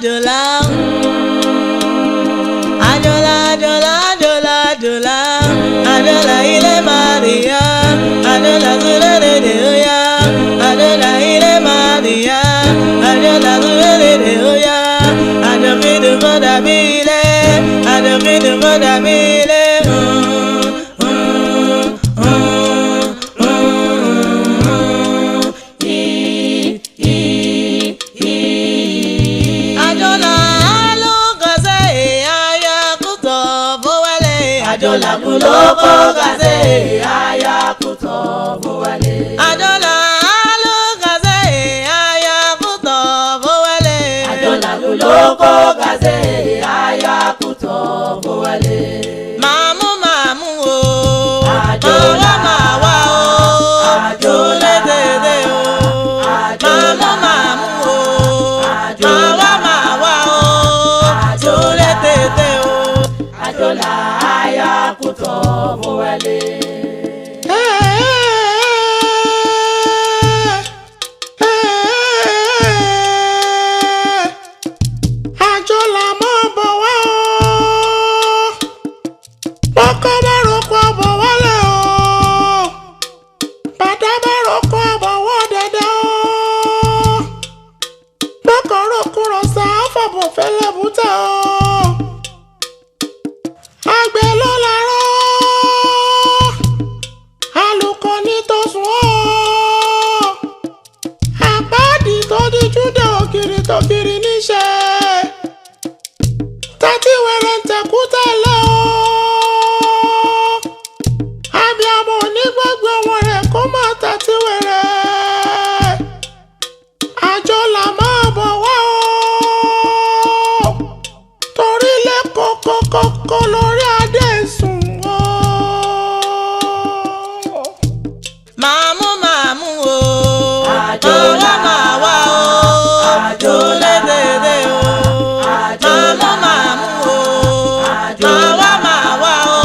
Ajola. Ajola, Ajola, Ajola, Ajola. Ajola ile Maria. Ajola zure de oya. Ajola ile Maria. Ajola zure de oya. Ajofidu kodabile. Ajofidu kodabile. Ajola kuloko gaze aya kuto bowale. Ajola lo gaze aya kuto bowale. Ajola kuloko gaze aya kuto bowale. Mamu mamu o. Ajola mawa o. Ajola dede o. Mamu mamu o. Mawa mawa o. Ajola dede o. Ajola kuto bowale. Ajola mo bowa o. Boko baroko bowale o. Bada baroko bowo dede o. Boko roko rosa afabo fele buta o. Agbe lo laro aluko ni to sun o. Apadi to di jude okiri to kiri nise. Tati were ntakuta le o. Abiamo ni gbogbo won re ko ma tati were. Ajola ma bowa o. Tori le koko lori ade sun o. Mamu mamu o. Ajola mawa o. Ajola dede o. Mamu mamu o. Mawa mawa o.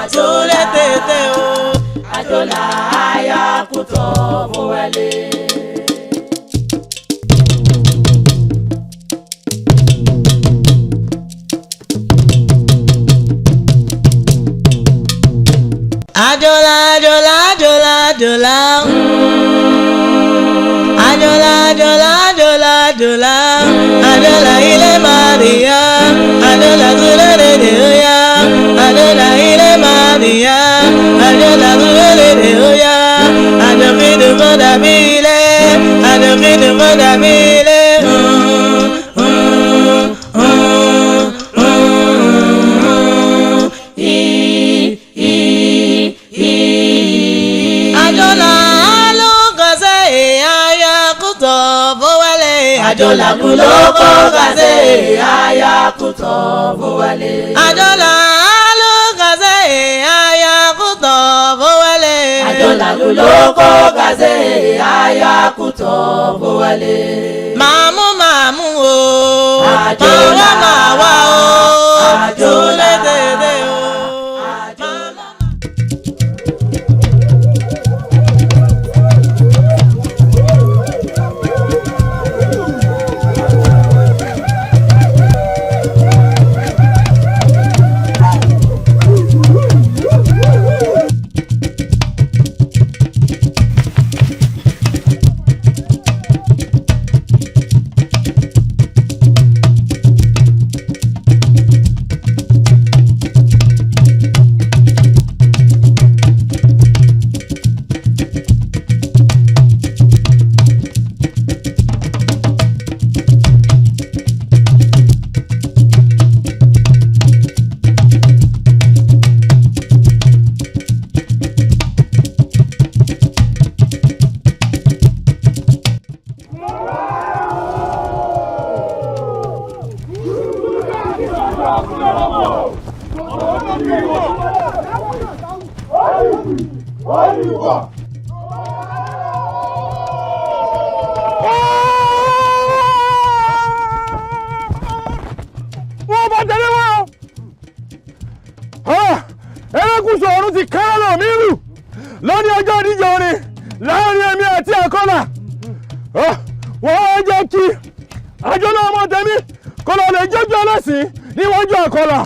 Ajola dede o. Ajola aya kuto bowale. Ajola, Ajola, Ajola, Ajola. Ajola, Ajola, Ajola, Ajola. Ajola ile Maria. Ajola zure de oya. Ajola ile Maria. Ajola zure de oya. Ajofidu kodabile. Ajofidu kodabile. Ajola kuloko gaze aya kuto bowale. Ajola lo gaze aya kuto bowale. Ajola kuloko gaze aya kuto bowale. Mamu mamu o. Ajola mawa o. Ajola dede o. Ajola ọmọ tèmi kó lọ lè jẹ́jọ́ ẹlẹ́sìn níwájú àkọlà.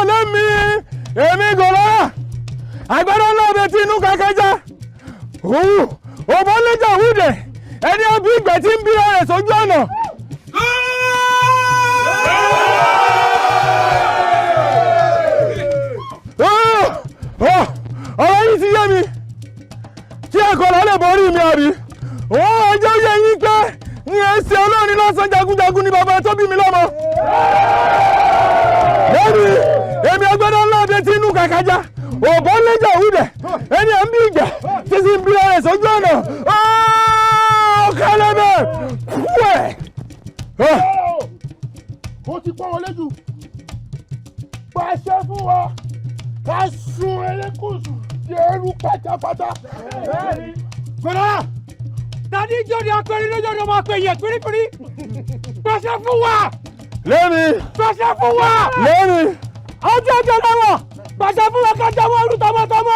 Lẹ́mi èmi gòlọ́rà àgbàdo ńlá ọbẹ̀ tí inú kàkẹ́já. Òbọ̀ lẹ́jà wúdẹ̀ ẹni ọbí ìgbẹ́ tí ń bí ọ̀rẹ́ sójú ọ̀nà. Ọ̀rọ̀ yìí ti yé mi tí àkọlà lè borí mi àbí. Wọ́n ọjọ́ yẹ yín pé ní ẹsẹ̀ olórin lásán jagunjagun ní bàbá tó bí mi lọ́mọ. Lẹ́mi èmi agbádá ńlá ọdẹ tí inú kàkàjá òbọ̀ lẹ́jà òwúdẹ̀ ẹni à ń bí ìjà tí sì ń bí ọ̀rẹ́ sójú ọ̀nà. Kálẹ́bẹ̀ kúẹ̀. Ó ti pọ́n wọlé jù. Pàṣẹ fún wa ká sun erékùsù di ẹrú pátápátá. Gbọ́dọ̀ dadi jọ́ni apẹ̀rin lójoojú ọmọ apẹ̀yẹ pírípírí. Pàṣẹ fún wa. Lẹ́mi. Pàṣẹ fún wa. Lẹ́mi. Ọjọ́ ọjọ́ lọ́wọ́. Pàṣẹ fún wa ká jáwọ́ ọdún tọmọtọmọ.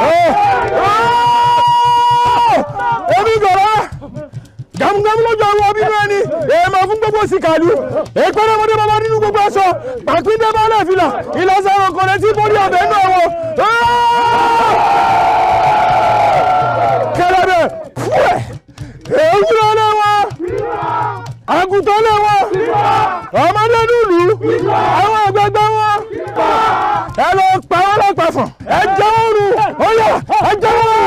Èmi gọ̀rọ̀ gamugamu lójú àwọn ọbí náà ni èèmọ̀ fún gbogbo sìkàlù èpèrè ọmọdé bàbá nínú gbogbo aṣọ pàpíndé bá lè fìlà ìlọsẹ ọkọ rẹ tí borí ọbẹ náà wọ. Kẹlẹbẹ fúẹ ewúrẹ́ lé wọn àgùntàn lé wọn ọmọdé dùlù àwọn àgbàgbà wọn ẹ lọ pa wọn lọpàfọ ẹ jẹ wọn rù ọyà ẹ jẹ wọn rù.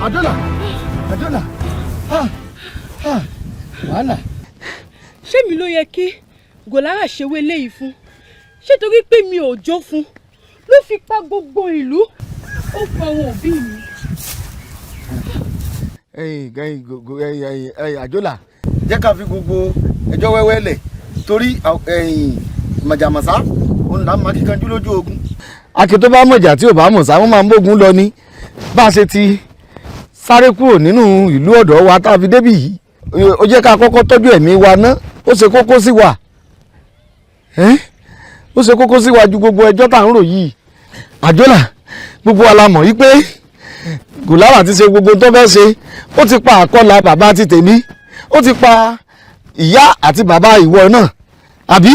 Ajola. Wàhálà. Ṣé mi ló yẹ kí Gòlára ṣèwé léyìí fún? Ṣé torí pé mi ò jó fún ló fi pa gbogbo ìlú? Ó pa àwọn òbí mi. Ajola jẹ́ ká fi gbogbo ẹjọ́ wẹ́wẹ́ lẹ̀ torí màjàmásá òun là ń máa kíkanjú lójú ogun. Akin tó bá mọ̀jà tí ò bá mọ̀ sá wọ́n máa ń bógun lọ ní bá a ṣe ti sáré kúrò nínú ìlú ọ̀dọ̀ wa tá a fi débì yìí ó jẹ́ ká kọ́kọ́ tọ́jú ẹ̀mí wa ná ó ṣe kókó sí wa ó ṣe kókó sí wa ju gbogbo ẹjọ́ tá à ń rò yìí. Ajola gbogbo wa la mọ̀ yí pé Gòlára ti ṣe gbogbo tó fẹ́ ṣe ó ti pa àkọlà bàbá ti tèmi ó ti pa ìyá àti bàbá ìwọ náà àbí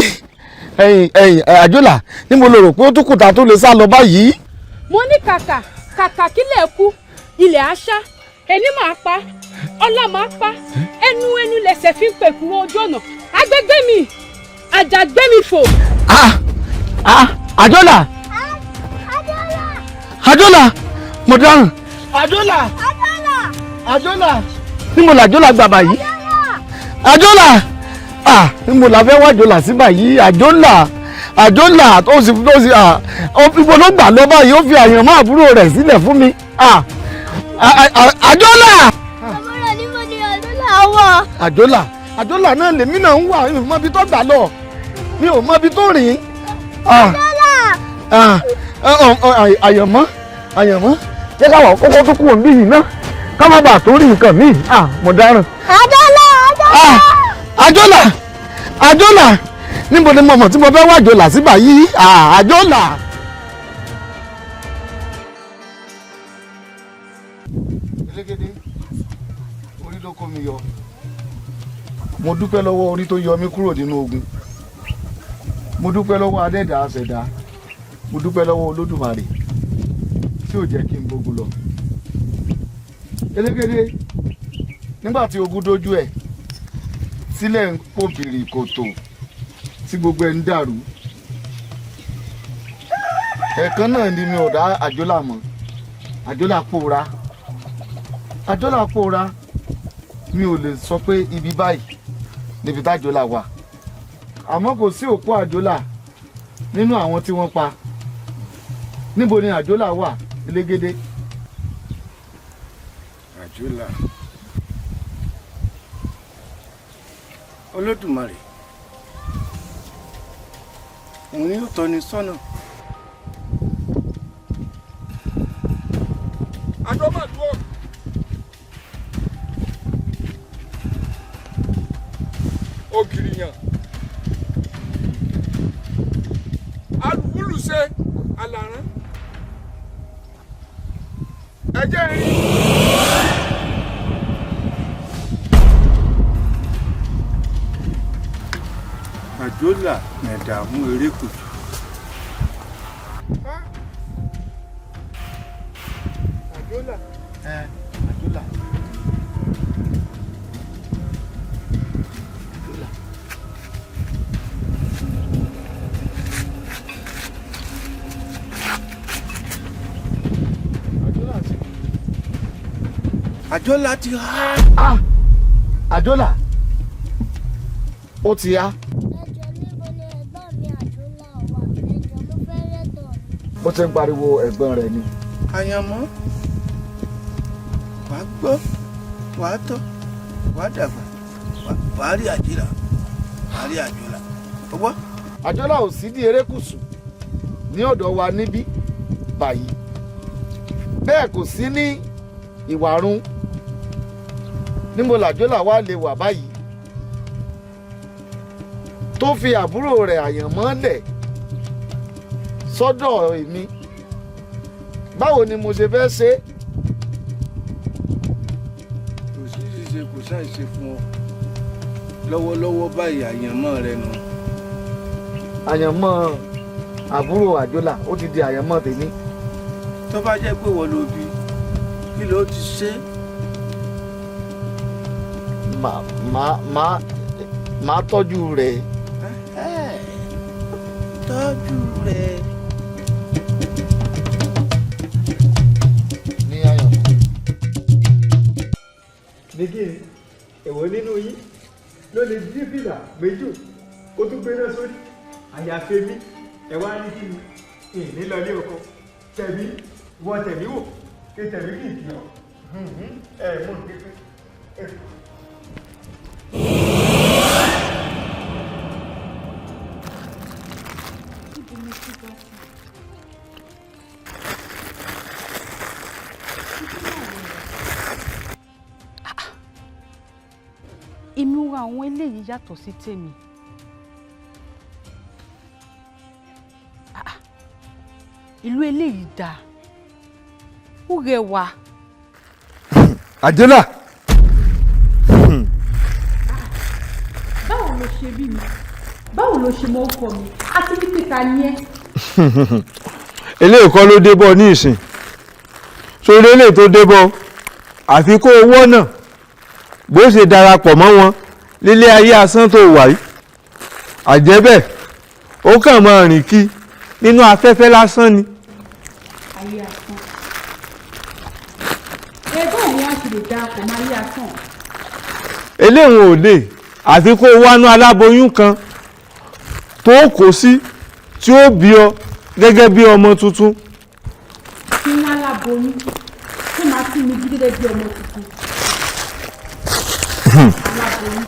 Ajola ní mo lè rò pé ó tún kùtà tó lè sá lọ báyìí. Mo ní kàkà kílẹ̀ kú ilẹ̀ àṣà ẹni máa pa ọlá máa pa ẹnu lẹsẹ̀ fi ń pẹ̀kú ojú ọ̀nà agbègbè mi àjàgbé mi fò. Ajola mo dáhùn. Ajola ní mo làjọ́là gbà báyìí. Ajola ní mo là fẹ́ wá Ajola sí báyìí. Ajola tó sì ibo ló gbà lọ báyìí ó fi àyànmọ́ àbúrò rẹ̀ sílẹ̀ fún mi. Ajola. Àbúrò ní mo ní Ajola wọ̀. Ajola náà lèmi náà ń wà mi ò mọ ibi tó gbà lọ mi ò mọ ibi tó rìn. Àyànmọ́ jẹ́ káwọn kókó tó kúrò níbí yìí náà ká má bàa tó rí nǹkan míì. Mo dáràn. Ajola níbo ni mo mọ̀ tí mo fẹ́ wá Ajola sí báyìí. Ajola. Elégédé orí ló kó mi yọ mo dúpẹ́ lọ́wọ́ orí tó yọ mí kúrò nínú ogun mo dúpẹ́ lọ́wọ́ adẹ́dàá aṣẹ̀dá mo dúpẹ́ lọ́wọ́ Olódùmarè tí ò jẹ́ kí n gbógun lọ. Elégédé nígbà tí ogun dójú ẹ̀ sílẹ̀ ń pò bìrì kòtò tí gbogbo ẹ̀ ń dàrú ẹ̀ẹ̀kan náà ni mi ò dá Ajola mọ̀. Ajola pòórá mi ò lè sọ pé ibi báyìí níbi tí Ajola wà àmọ́ kò sí òkú Ajola nínú àwọn tí wọ́n pa. Níbo ni Ajola wà Elégédé? Ajola. Olódùmarè. Òun ni ó tọ́ni sọ́nà. Adọ́màdúró. Ògìrìyàn. Alùpùlùṣe alàrán. Ẹjẹ́ rí. Ajola ẹ̀dààmú erékùtù. Ajola. Ajola. Ajola ti há. Ajola. Ó ti há. Ẹjọ́ níbo ni ẹ̀gbọ́n mi Ajola wà? Ẹjọ́ mo fẹ́ rẹ́tọ̀ mi. Ó ti ń pariwo ẹ̀gbọ́n rẹ̀ ni. Àyànmọ́, wàá gbọ́, wàá tọ́, wàá dàgbà, wàá rí Ajola, wàá rí Ajola. Ọgbọ́. Ajola ò sí ní erékùṣù ní ọ̀dọ̀ wa níbí báyìí. Bẹ́ẹ̀ kò sí ní Ìwàrun. Níbo l'Ajola wá lè wà báyìí? Tó fi àbúrò rẹ̀ Àyànmọ́ lẹ̀ sọ́dọ̀ èmi. Báwo ni mo ṣe fẹ́ ṣe? Kò sí ṣíṣe kò ṣàìṣe fún ọ. Lọ́wọ́lọ́wọ́ báyìí Àyànmọ́ rẹ nù. Àyànmọ́ àbúrò Ajola ó ti di Àyànmọ́ tèmi. Tó bá jẹ́ pé wọ́n ló bí, kí ló ti ṣe? Màá tọ́jú rẹ̀. Tọ́jú rẹ̀. Ní Àyànmọ́. Nígì èwo nínú yín ló lè dí fìlà méjì kó tún gbé náà sórí àyàfẹ́ mi ẹ wá ní kí ni ìní lọlé ọkọ tẹ̀mí wọ tẹ̀mí wò kí tẹ̀mí kì í fi hàn mú un pípẹ́. Ìmúra àwọn eléyìí yàtọ̀ sí tèmi. Ìlú eléyìí dáa. Ó rẹwà. Ajola. Báwo ló ṣe bí mi? Báwo ló ṣe mọ ọkọ mi? Àti wípé ta ni ẹ́? Eléyìí kọ́ ló débọ̀ ní ìsìn. Sórí eléyìí tó débọ̀ àfi kó owó náà bó ṣe darapọ̀ mọ́ wọn lílé ayé asán tó wà yìí. Àjẹ́bẹ̀ ó kàn máa rìn kí nínú afẹ́fẹ́ lásán ni. Ayé asán. Ẹgbẹ́ òun wá ti lè darapọ̀ mọ́ ayé asán. Eléyìí ò lè àfi kó wánú aláboyún kan tó kó sí tí ó bí ọ gẹ́gẹ́ bí ọmọ tuntun. Kí wọ́n aláboyún tó máa tún mi jí gẹ́gẹ́ bí ọmọ tuntun. Aláboyún.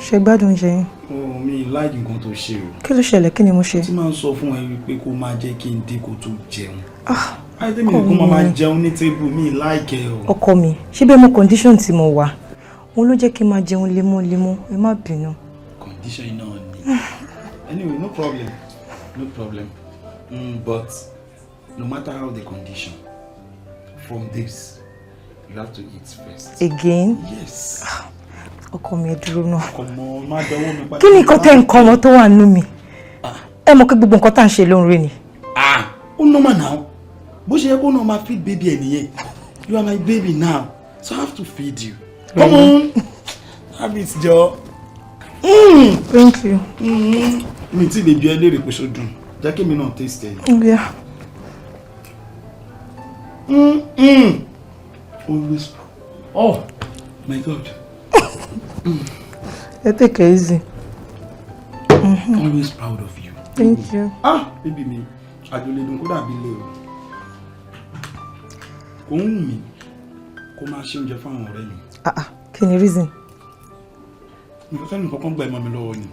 Ṣé gbádùn oúnjẹ yín? Mi láì nǹkan tó ṣe o. Kí ló ṣẹlẹ̀? Kí ni mo ṣe? Tí máa ń sọ fún ẹ wípé kó máa jẹ́ kí n dín kó tó jẹun. Àìdẹ́mi kó máa jẹun ní tébù mi láìkẹ́ o. Ọkọ mi, ṣé bẹ́ẹ̀ mo condition tí mo wà? Òun ló jẹ́ kí n máa jẹun lemọ́lemọ́, ẹ má bínú. Condition náà ni. Anyway, no problem. No problem. But no matter how the condition, from this, you have to eat first. Again? Yes. Ọkọ mi ẹ dúró náà. Ọmọ má dánwò mi padà. Kí ni nǹkan tẹ́ ń kọ́ ọmọ tó wà nínú mi? ẹ mọ̀ pé gbogbo nǹkan tá à ń ṣe ló ń rí ni. Ó normal now. Bó ṣe yẹ kó normal feed baby ẹ nìyẹn. You are my baby now, so I have to feed you. Come on. Have it, Joe. Thank you. Mi ti lè ju ẹ lérè pé ṣó dùn. Jẹ́ kí mi náà taste ẹ. Yeah. Always. Oh my God. Take it easy. Always proud of you. Thank you. Baby mi, Ajola dun kó dàbí ilé o. Kò ń wù mí kó máa ṣe oúnjẹ fún àwọn ọ̀rẹ́ mi. Kí ni reason? Mo fẹ́ nǹkan kan gba ìmọ̀ mi lọ́wọ́ ni.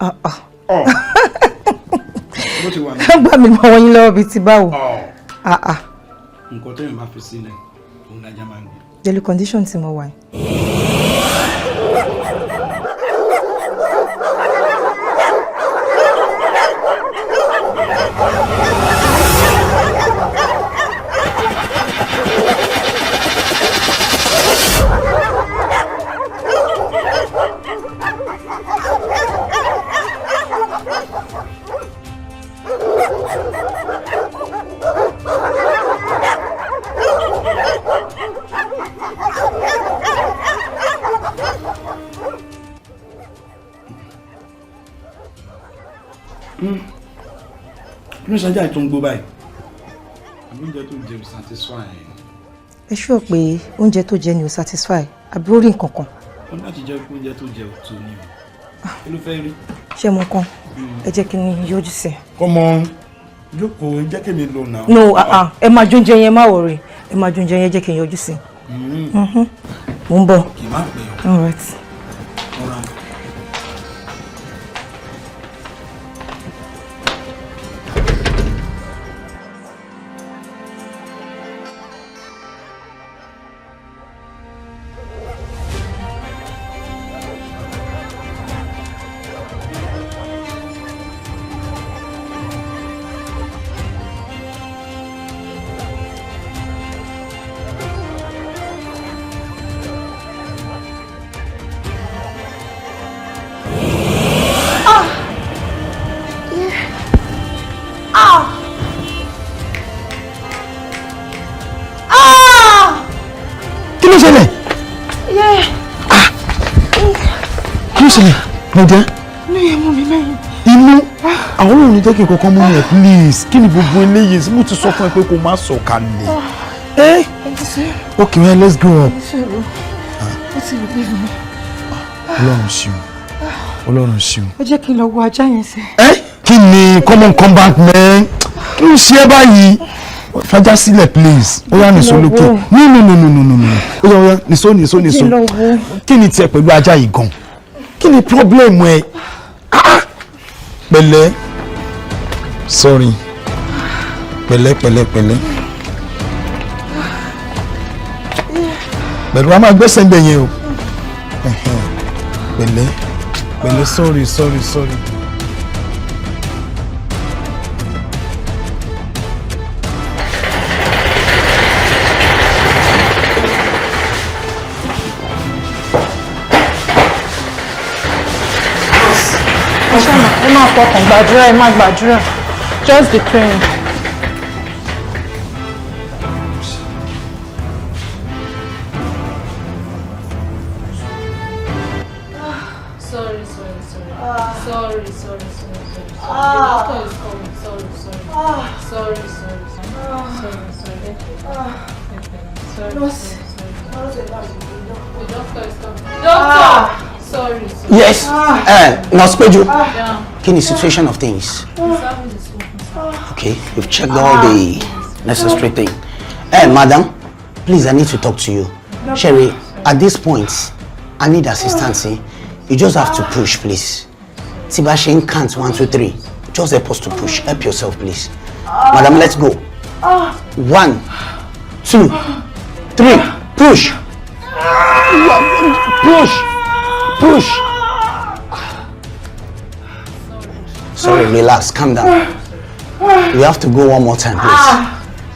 Bó ṣe wà ní. Gbà mí mọ́ yín lọ́wọ́ bíi ti báwo. Nǹkan tó yẹn bá fi sílẹ̀ òun lájà máa ń gbé. Daily condition tí mo wà. Kí ló ṣe ajá ìtò ń gbó báyìí? Oúnjẹ tó jẹ ò satisfy. Ẹ ṣúọ̀ pé oúnjẹ tó jẹ ni ò satisfy àbí ó rí nǹkan kan. Wọ́n láti jẹ́ pé oúnjẹ tó jẹ ò tó ní o. Kí ló fẹ́ rí? Ṣé mo kàn? Ẹ jẹ́ kí n yọjú sí ẹ. Come on. Jókòó, jẹ́ kí mi lò náà. No, ẹ máa jóúnjẹ yẹn, má worry. Ẹ máa jóúnjẹ yẹn, jẹ́ kí n yọjú sí. Mo ń bọ̀. Kì í má pè ọ́. All right. Mọ̀dẹ́. Ní ẹmú mi lẹ́yìn. Inú àwọn olóòrùn jẹ́ kí n kọ́kọ́ mú ẹ̀ please. Kí ni gbogbo eléyìí? Mo ti sọ fún ẹ pé kó má sọ kalẹ̀. Okay, well, let's go up. Ọlọ́run ṣeun. Ọlọ́run ṣeun. Ẹ jẹ́ kí n lọ wo ajá yẹn sí. Kí ni come back man? Kí ló ṣe é báyìí? Fajá sílẹ̀ please. Ó yá nìṣó lókè. No. Ó yá nìṣó. Kí ni tiẹ̀ pẹ̀lú ajá yìí gan? Kí ni problem ẹ? Pẹ̀lẹ́. Sorry. Pẹ̀lẹ́. Bẹ̀rù a máa gbẹ́sẹ̀ ń bẹ̀ yẹn o. Pẹ̀lẹ́, sorry. Ẹ máa fọkàn gbàdúrà, ẹ máa gbàdúrà. Just be praying. Sorry. The doctor is coming. Sorry. The doctor is coming. Doctor! Sorry. Yes. Nurse Peju. Kí ni situation of things? Okay, we've checked all the necessary things. Madam, please, I need to talk to you. Sherry, at this point, I need assistance. You just have to push, please. Tibashin can't 1, 2, 3. Just help us to push. Help yourself, please. Madam, let's go. 1, 2, 3. Push. Push. Sorry, relax. Calm down. We have to go one more time, please.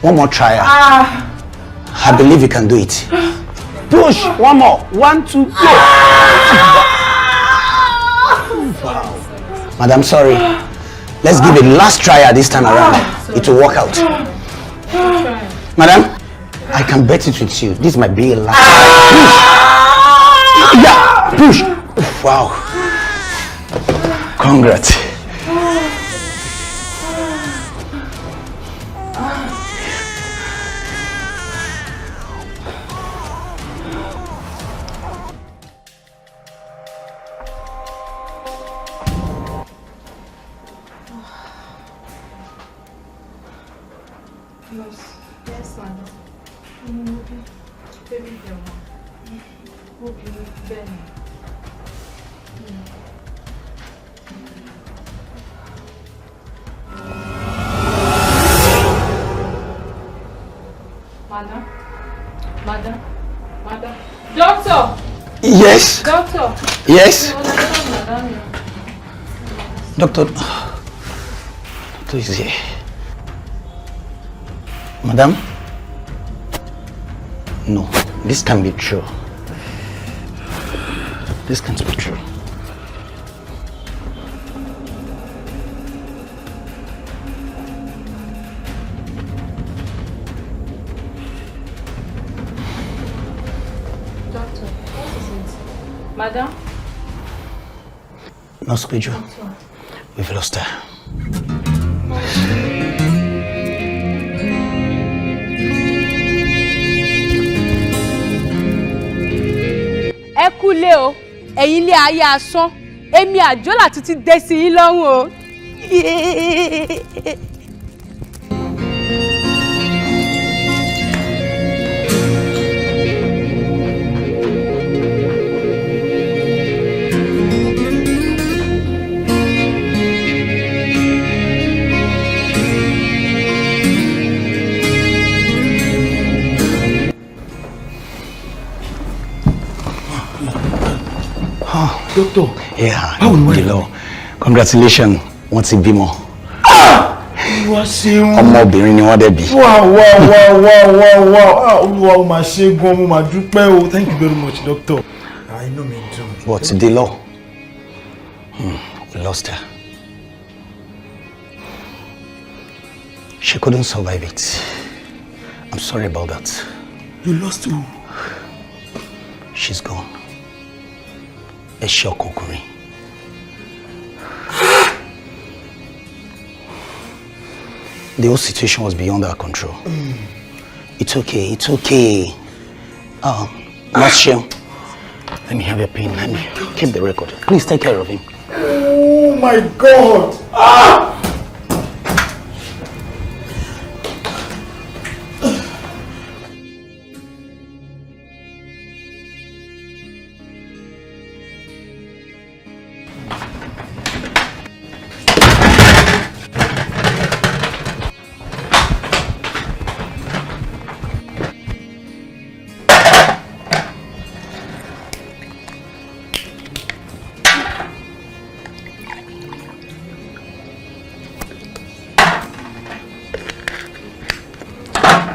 One more trial. I believe you can do it. Push. One more. 1, 2, 3. Madam, sorry. Let's give a last try at this time around. It will work out. Madam, I can bet it with you. This might be a last try. Yeah, push. Wow. Congrats. Madam. Doctor! Yes? Doctor! Yes? Doctor is here. Madam? No, this can't be true. This can't be true. Doctor, what is it? Madam? Nurse Peju, we've lost her. Ẹ kúlé o, ẹ̀yin ilé ayé asán, èmi Ajola títí dé sí yín lọ́rùn o. Doctor. Yeah, hello. Congratulations. Wọ́n ti bímọ. Olúwa ṣeun. Ọmọbìnrin ni wọ́n dẹ̀ bí. Wow. Olúwa ó máa ṣe gan, mo máa dúpẹ́ o. Thank you very much, doctor. I know me too. But the law, we lost her. She couldn't survive it. I'm sorry about that. You lost who? She's gone. A shock ọkùnrin. The whole situation was beyond our control. It's okay. Marshall, let me have your pen. Let me keep the record. Please take care of him. Oh my God!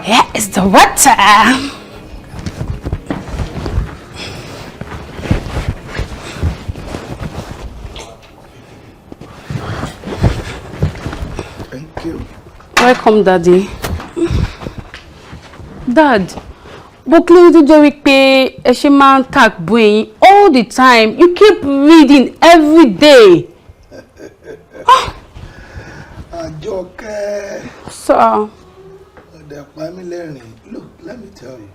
Here is the water. Thank you. Welcome, Daddy. Dad, but clearly to jẹ́ wípé ẹ ṣe máa ń tag bóyin all the time. You keep reading every day. Àjọkẹ́. So. Look, let me tell you.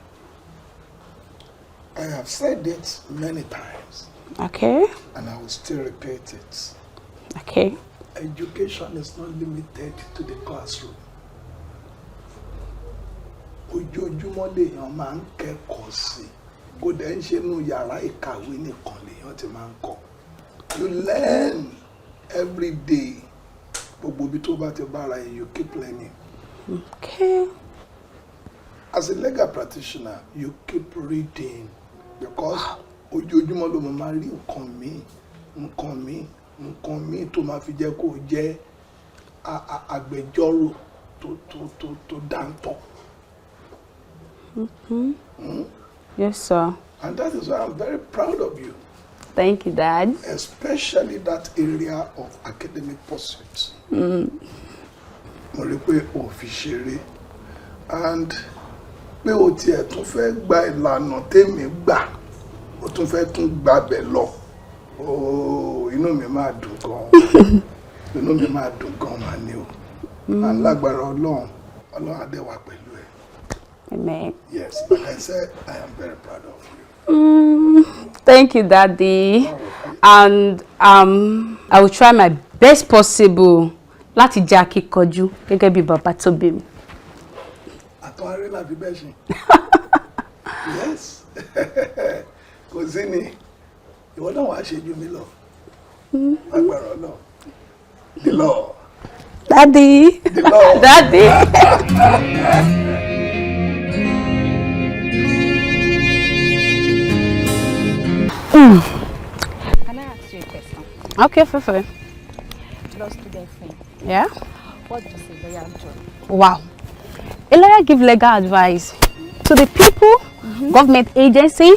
I have said it many times. Okay. And I will still repeat it. Okay. Education is not limited to the classroom. Ojoojúmọ́ lèèyàn máa ń kẹ́kọ̀ọ́ sí. Kò dẹ̀ ń ṣe nínú yàrá ìkàwé nìkan lèèyàn ti máa ń kọ́. You learn every day. Gbogbo ibi tó bá ti bára yẹn, you keep learning. Okay. As a legal practitioner, you keep reading because ojoojúmọ́ ló máa rí nǹkan mi tó máa fi jẹ́ kó jẹ́ agbẹjọ́rò tó dáńtọ́. Yes, sir. And that is why I'm very proud of you. Thank you, Dad. Especially that area of academic pursuits. Mo rí pé o fi ṣeré and pé o tiẹ̀ tún fẹ́ gba ìlànà tèmi gbà o tún fẹ́ tún gbàbẹ̀ lọ. Inú mi máa dùn gan. Inú mi máa dùn gan mà ní o. Alágbára Ọlọ́run á dé wà pẹ̀lú ẹ. Amen. Yes, like I said, I am very proud of you. Thank you, Daddy. And I will try my best possible láti jẹ́ akíkanjú gẹ́gẹ́ bí bàbá tó bí mi. Àtọ̀ aré la fi bẹ́ẹ̀ ṣe. Yes. Kò sí ni. Ìwọ náà wàá ṣe ju mi lọ. Agbára Ọlọ́run. The law. Daddy. The law. Daddy. Can I ask you a question? Okay, Fefe. Law student friend. Yeah? What does a lawyer do? Wow. A lawyer gives legal advice to the people, government agency,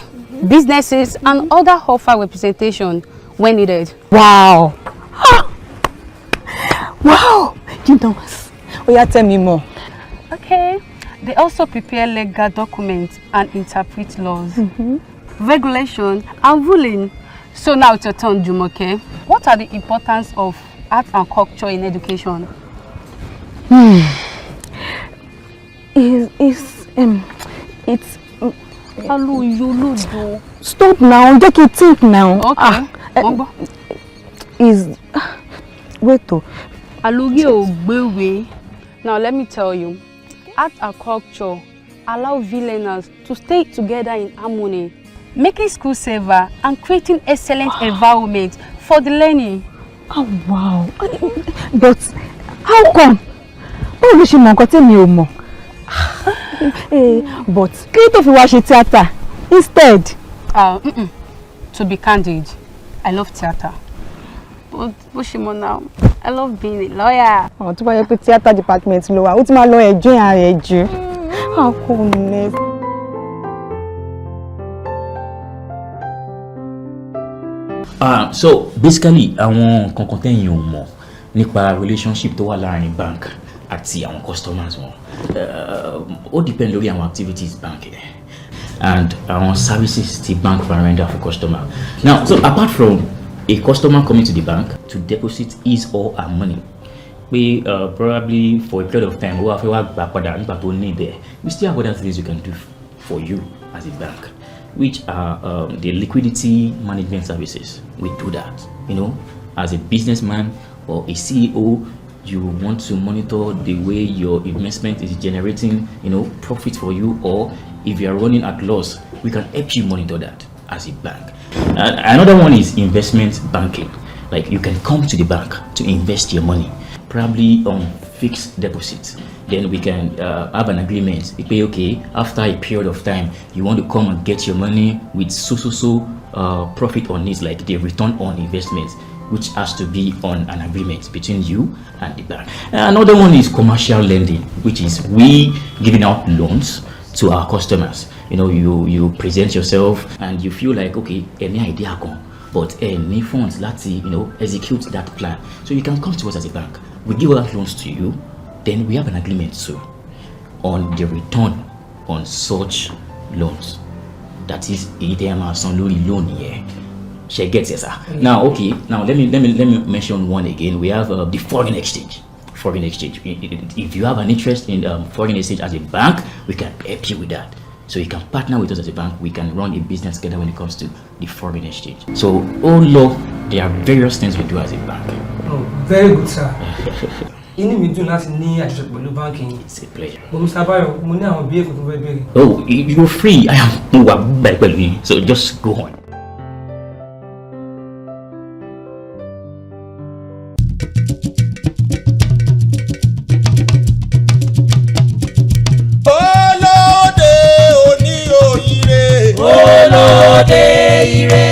businesses, and other offer representation when needed. Wow. Wow. You know us. Oh, tell me more. Okay. They also prepare legal documents and interpret laws, regulations, and ruling. So now it's your turn, Jumoke. What are the importance of art and culture in education? It's Stop now. Take it think now. Okay. Wait to. Now let me tell you, art and culture allow learners to stay together in harmony, making school safer and creating excellent environment for the learning. Oh wow. But how come? Báwo ló ṣe mọ̀ nǹkan tèmi ò mọ̀? But kí ló tó fi wá ṣe theatre instead? To be candid, I love theatre. But Bushimo now, I love being a lawyer. Oh, tó bá yẹ pé theatre department ló wà, ó ti máa lọ ẹjọ́ ara ẹ̀ jù. How come? So basically, àwọn kankan tẹ́yìn ò mọ̀ nípa relationship tó wà láàrin bank àti àwọn customers wọn. Ó depend lórí àwọn activities bank and àwọn services tí bank bá render for customer. Now, so apart from a customer coming to the bank to deposit his or her money, we probably for a period of time we still have other things we can do for you as a bank, which are the liquidity management services. We do that, you know, as a businessman or a CEO. You want to monitor the way your investment is generating, you know, profit for you, or if you are running at loss, we can help you monitor that as a bank. Another one is investment banking. Like you can come to the bank to invest your money, probably on fixed deposits. Then we can have an agreement. Okay, after a period of time, you want to come and get your money with so profit on it, like the return on investment, which has to be on an agreement between you and the bank. Another one is commercial lending, which is we giving out loans to our customers. You know, you present yourself and you feel like, okay, any idea come, but any funds, let's you know, execute that plan. So you can come to us as a bank. We give out loans to you, then we have an agreement too on the return on such loans. That is loan here. She gets it, sir. Now, okay. Now let me mention one again. We have the foreign exchange. Foreign exchange. If you have an interest in foreign exchange as a bank, we can help you with that. So you can partner with us as a bank. We can run a business together when it comes to the foreign exchange. So, there are various things we do as a bank. Oh, very good, sir. Inú mi dùn láti ní àjọṣepọ̀ pẹ̀lú báńkì yìí. It's a pleasure. Mr. Adebayo, mo ní àwọn bí èkó tó fẹ́ béèrè. Oh, you're free. I am pẹ̀lú yín. So just go on. Olóde ire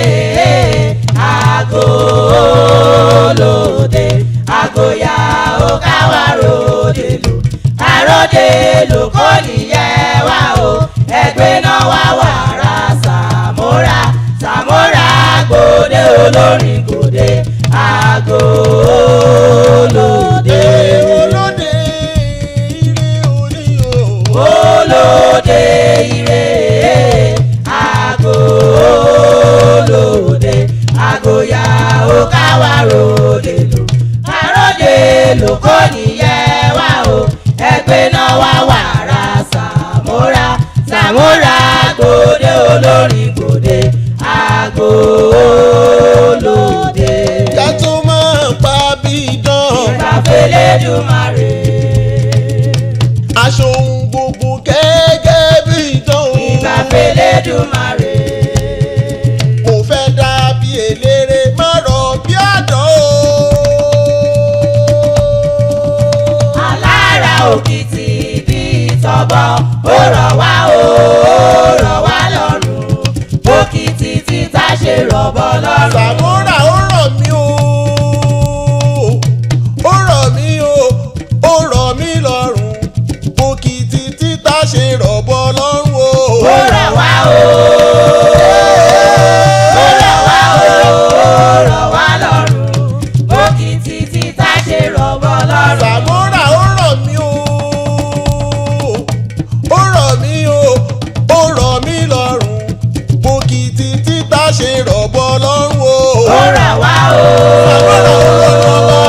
agolode agoya okawarode lo arode lo kò níyẹ wa o ẹgbẹ́ náà wá wàrà sàmúra lóde ire àgò lóde àgòyà ó káwá ròde lò àròde lò kò níyẹn wá o ẹgbẹ́ náà wá wàrà sàmúrà sàmúrà gbòde olórin gbòde àgò lóde. ká tó máa pa bí dán. ìbáfẹ́lẹ́dùmarè. aṣọ ohun gbogbo gẹ́gẹ́ bí dán. ìbáfẹ́lẹ́dùmarè. mo fẹ́ dàbí eléré má rọ̀ bí àdán o. alára òkìtì bíi tọ́bọ̀ ó rọ̀ wá o ó rọ̀ wá lọ́rùn òkìtì títà ṣe rọ̀bọ̀ lọ́rùn. Sàmúrà ó rọ̀ mí o ó rọ̀ mí o ó rọ̀ mí lọ́rùn òkìtì títà ṣe rọ̀bọ̀ lọ́rùn o. ó rọ̀ wá o ó rọ̀ wá o ó rọ̀ wá lọ́rùn òkìtì títà ṣe rọ̀bọ̀ lọ́rùn. Sàmúrà ó rọ̀ mí o ó rọ̀ mí o ó rọ̀ mí lọ́rùn òkìtì títà ṣe rọ̀bọ̀ lọ́rùn o. ó rọ̀ wá o Sàmúrà olórí ọba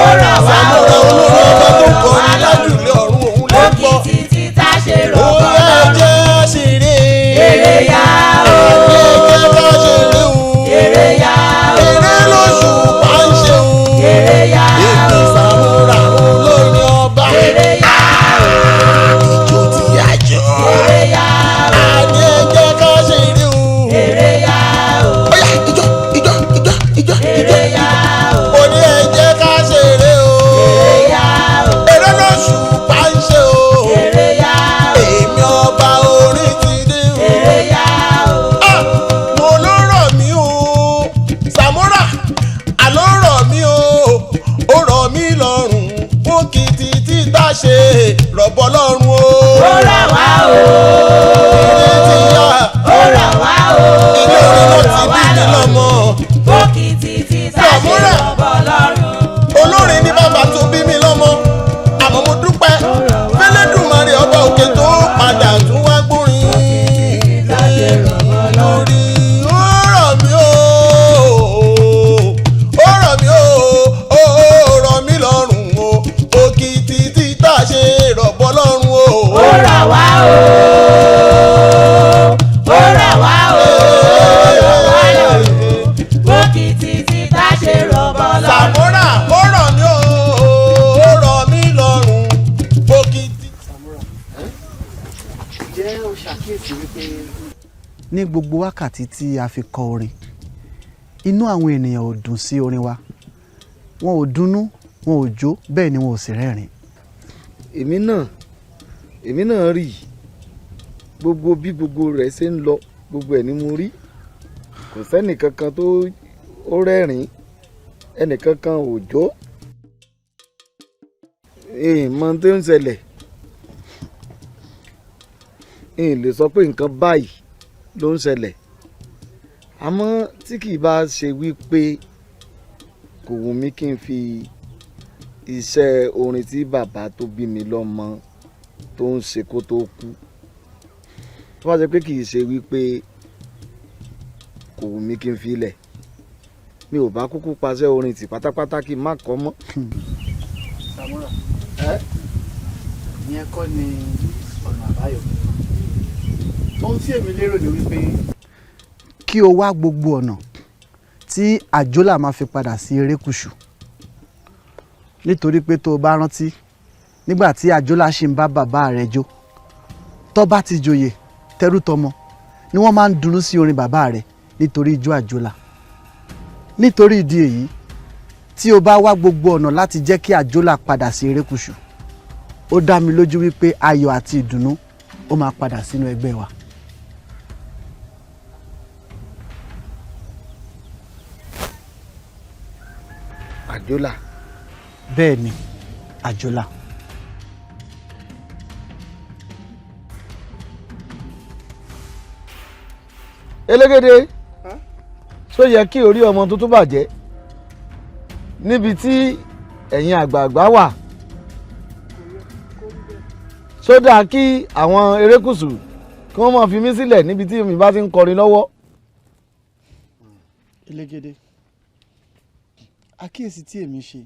ó rọ̀ wá o Sàmúrà olórí ọba tó kọrin lájùlé ọ̀run òun lè gbọ́. òkìtì títà ṣe rọ̀bọ̀ Ó yẹ lọ́rùn. jẹ́ àṣírí. èrè yá o Ẹ jẹ́ ká ṣeré o. èrè yá o Èrè lóṣù bá ń ṣe o. èrè yá o Èmi Sàmúrà olórí ọba. èrè yá o Ìjó ti yájọ́. èrè yá o Àní ẹ jẹ́ ká ṣeré o. èrè yá o Ó yá ijó. èrè yá o Ó ní ẹ jẹ́ ká ṣeré o. èrè yá o Èrè lóṣù bá ń ṣe o. èrè yá o Èmi ọba orin ti dé o. èrè yá o Ah, mo ló rọ̀ mí o Sàmúrà àló rọ̀ mí o ó rọ̀ mí lọ́rùn òkìtì títà ṣe rọ̀bọ̀ lọ́rùn o. ó rọ̀ wá o Ilé ti yá ó rọ̀ wá o ilé orin ló ti ó rọ̀ bí wá mi lọ́rùn lọ́mọ. òkìtì títà ṣe Sàmúrà. rọ̀bọ̀ lọ́rùn. Olórin ní bàbá tó bí mi lọ́mọ àmọ́ mo dúpẹ́ fẹ́lẹ́dùmarè ọba òkè tó padà tún wá gbórin lórí ó rọ̀ mí o ó rọ̀ mí o ó rọ̀ mí lọ́rùn o òkìtì títà ṣe rọ̀bọ̀ lọ́rùn o. ó rọ̀ wá o ó rọ̀ wá o ó rọ̀ wá lọ́rùn òkìtì títà ṣe rọ̀bọ̀ lọ́rùn. Sàmúrà ó rọ̀ mí o ó rọ̀ mí lọ́rùn òkìtì. Ǹjẹ́ o ṣàkíyèsí wípé ní gbogbo wákàtí tí a fi kọ orin inú àwọn ènìyàn ò dùn sí orin wa, wọn ò dunnú, wọn ò jó, bẹ́ẹ̀ ni wọn ò sì rẹ́rìn. èmi náà rí gbogbo bí gbogbo rẹ̀ ṣe ń lọ gbogbo ẹ̀ ni mo rí kò sẹ́nì kankan tó ó rẹ́rìn ẹnìkankan ò jó mọ tó ń ṣẹlẹ̀ lè sọ pé nǹkan báyìí ló ń ṣẹlẹ̀ àmọ́ tí kì í bá ṣe wípé kò wù mí kí n fi iṣẹ́ orin tí bàbá tó bí mi lọ́mọ tó ń ṣe kó tó kú tó bá ṣe pé kì í ṣe wípé kò wù mí kí n fi ilẹ̀ mi ò bá kúkú paṣẹ orin tì pátápátá kí n má kọ mọ́. Sàmúrà ìyẹn kọ́ ni ọ̀nà àbáyọ. Ohun tí èmi lérò ni wípé kí o wá gbogbo ọ̀nà tí Ajola máa fi padà sí erékùṣù, nítorí pé tó o bá rántí nígbà tí Ajola ṣì ń bá bàbá rẹ̀ jó, tó bá ti joyè tẹrú tọmọ ni wọ́n máa ń dunnú sí orin bàbá rẹ̀ nítorí ijó Ajola. Nítorí ìdí èyí tí o bá wá gbogbo ọ̀nà láti jẹ́ kí Ajola padà sí erékùṣù, ó dá mi lójú wípé ayọ̀ àti ìdùnnú ó máa padà sínú ẹgbẹ́ wa. Ajola. Bẹ́ẹ̀ ni, Ajola. Elégédé ṣó yẹ kí orí ọmọ tuntun bàjẹ́ níbi tí ẹ̀yin àgbààgbà wà sódà kí àwọn erékùṣù kí wọ́n máa fi mí sílẹ̀ níbi tí mi bá ti ń kọrin lọ́wọ́. Elégédé, àkíyèsí tí èmi ṣe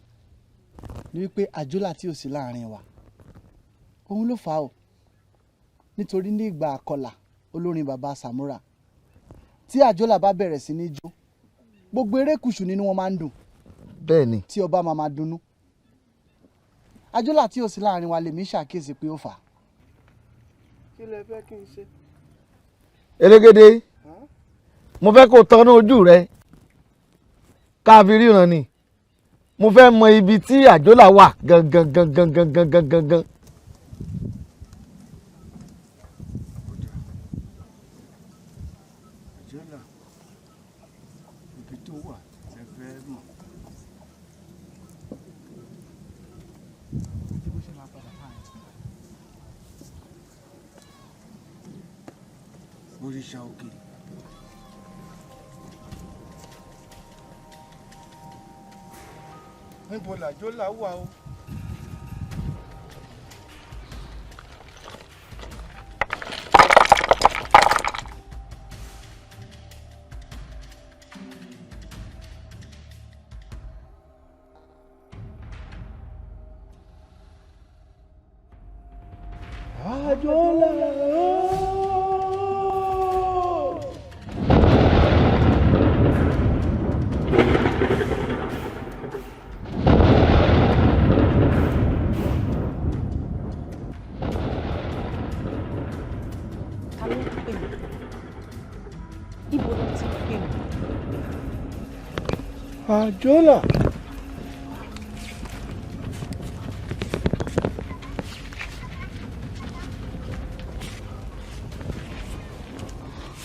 ni wípé Ajola tí ò sí láàrin wa òun ló fà á o, nítorí ní ìgbà àkọlà olórin bàbá Samura tí Ajola bá bẹ̀rẹ̀ sí ní jó gbogbo erékùṣù nínú wọn máa ń dùn. Bẹ́ẹ̀ni. tí ọba máa dunnú. Ajola tí ò sí láàrin wa lèmi ṣàkíyèsí pé ó fà á. kí lẹ fẹ́ kí n ṣe. Elégédé, mo fẹ́ kó tọ́nú ojú rẹ káàfi ríran ni mo fẹ́ mọ ibi tí Ajola wà gangan. Òrìṣà òkè. Níbo l'Ajola wà o? Ajola. Ajola.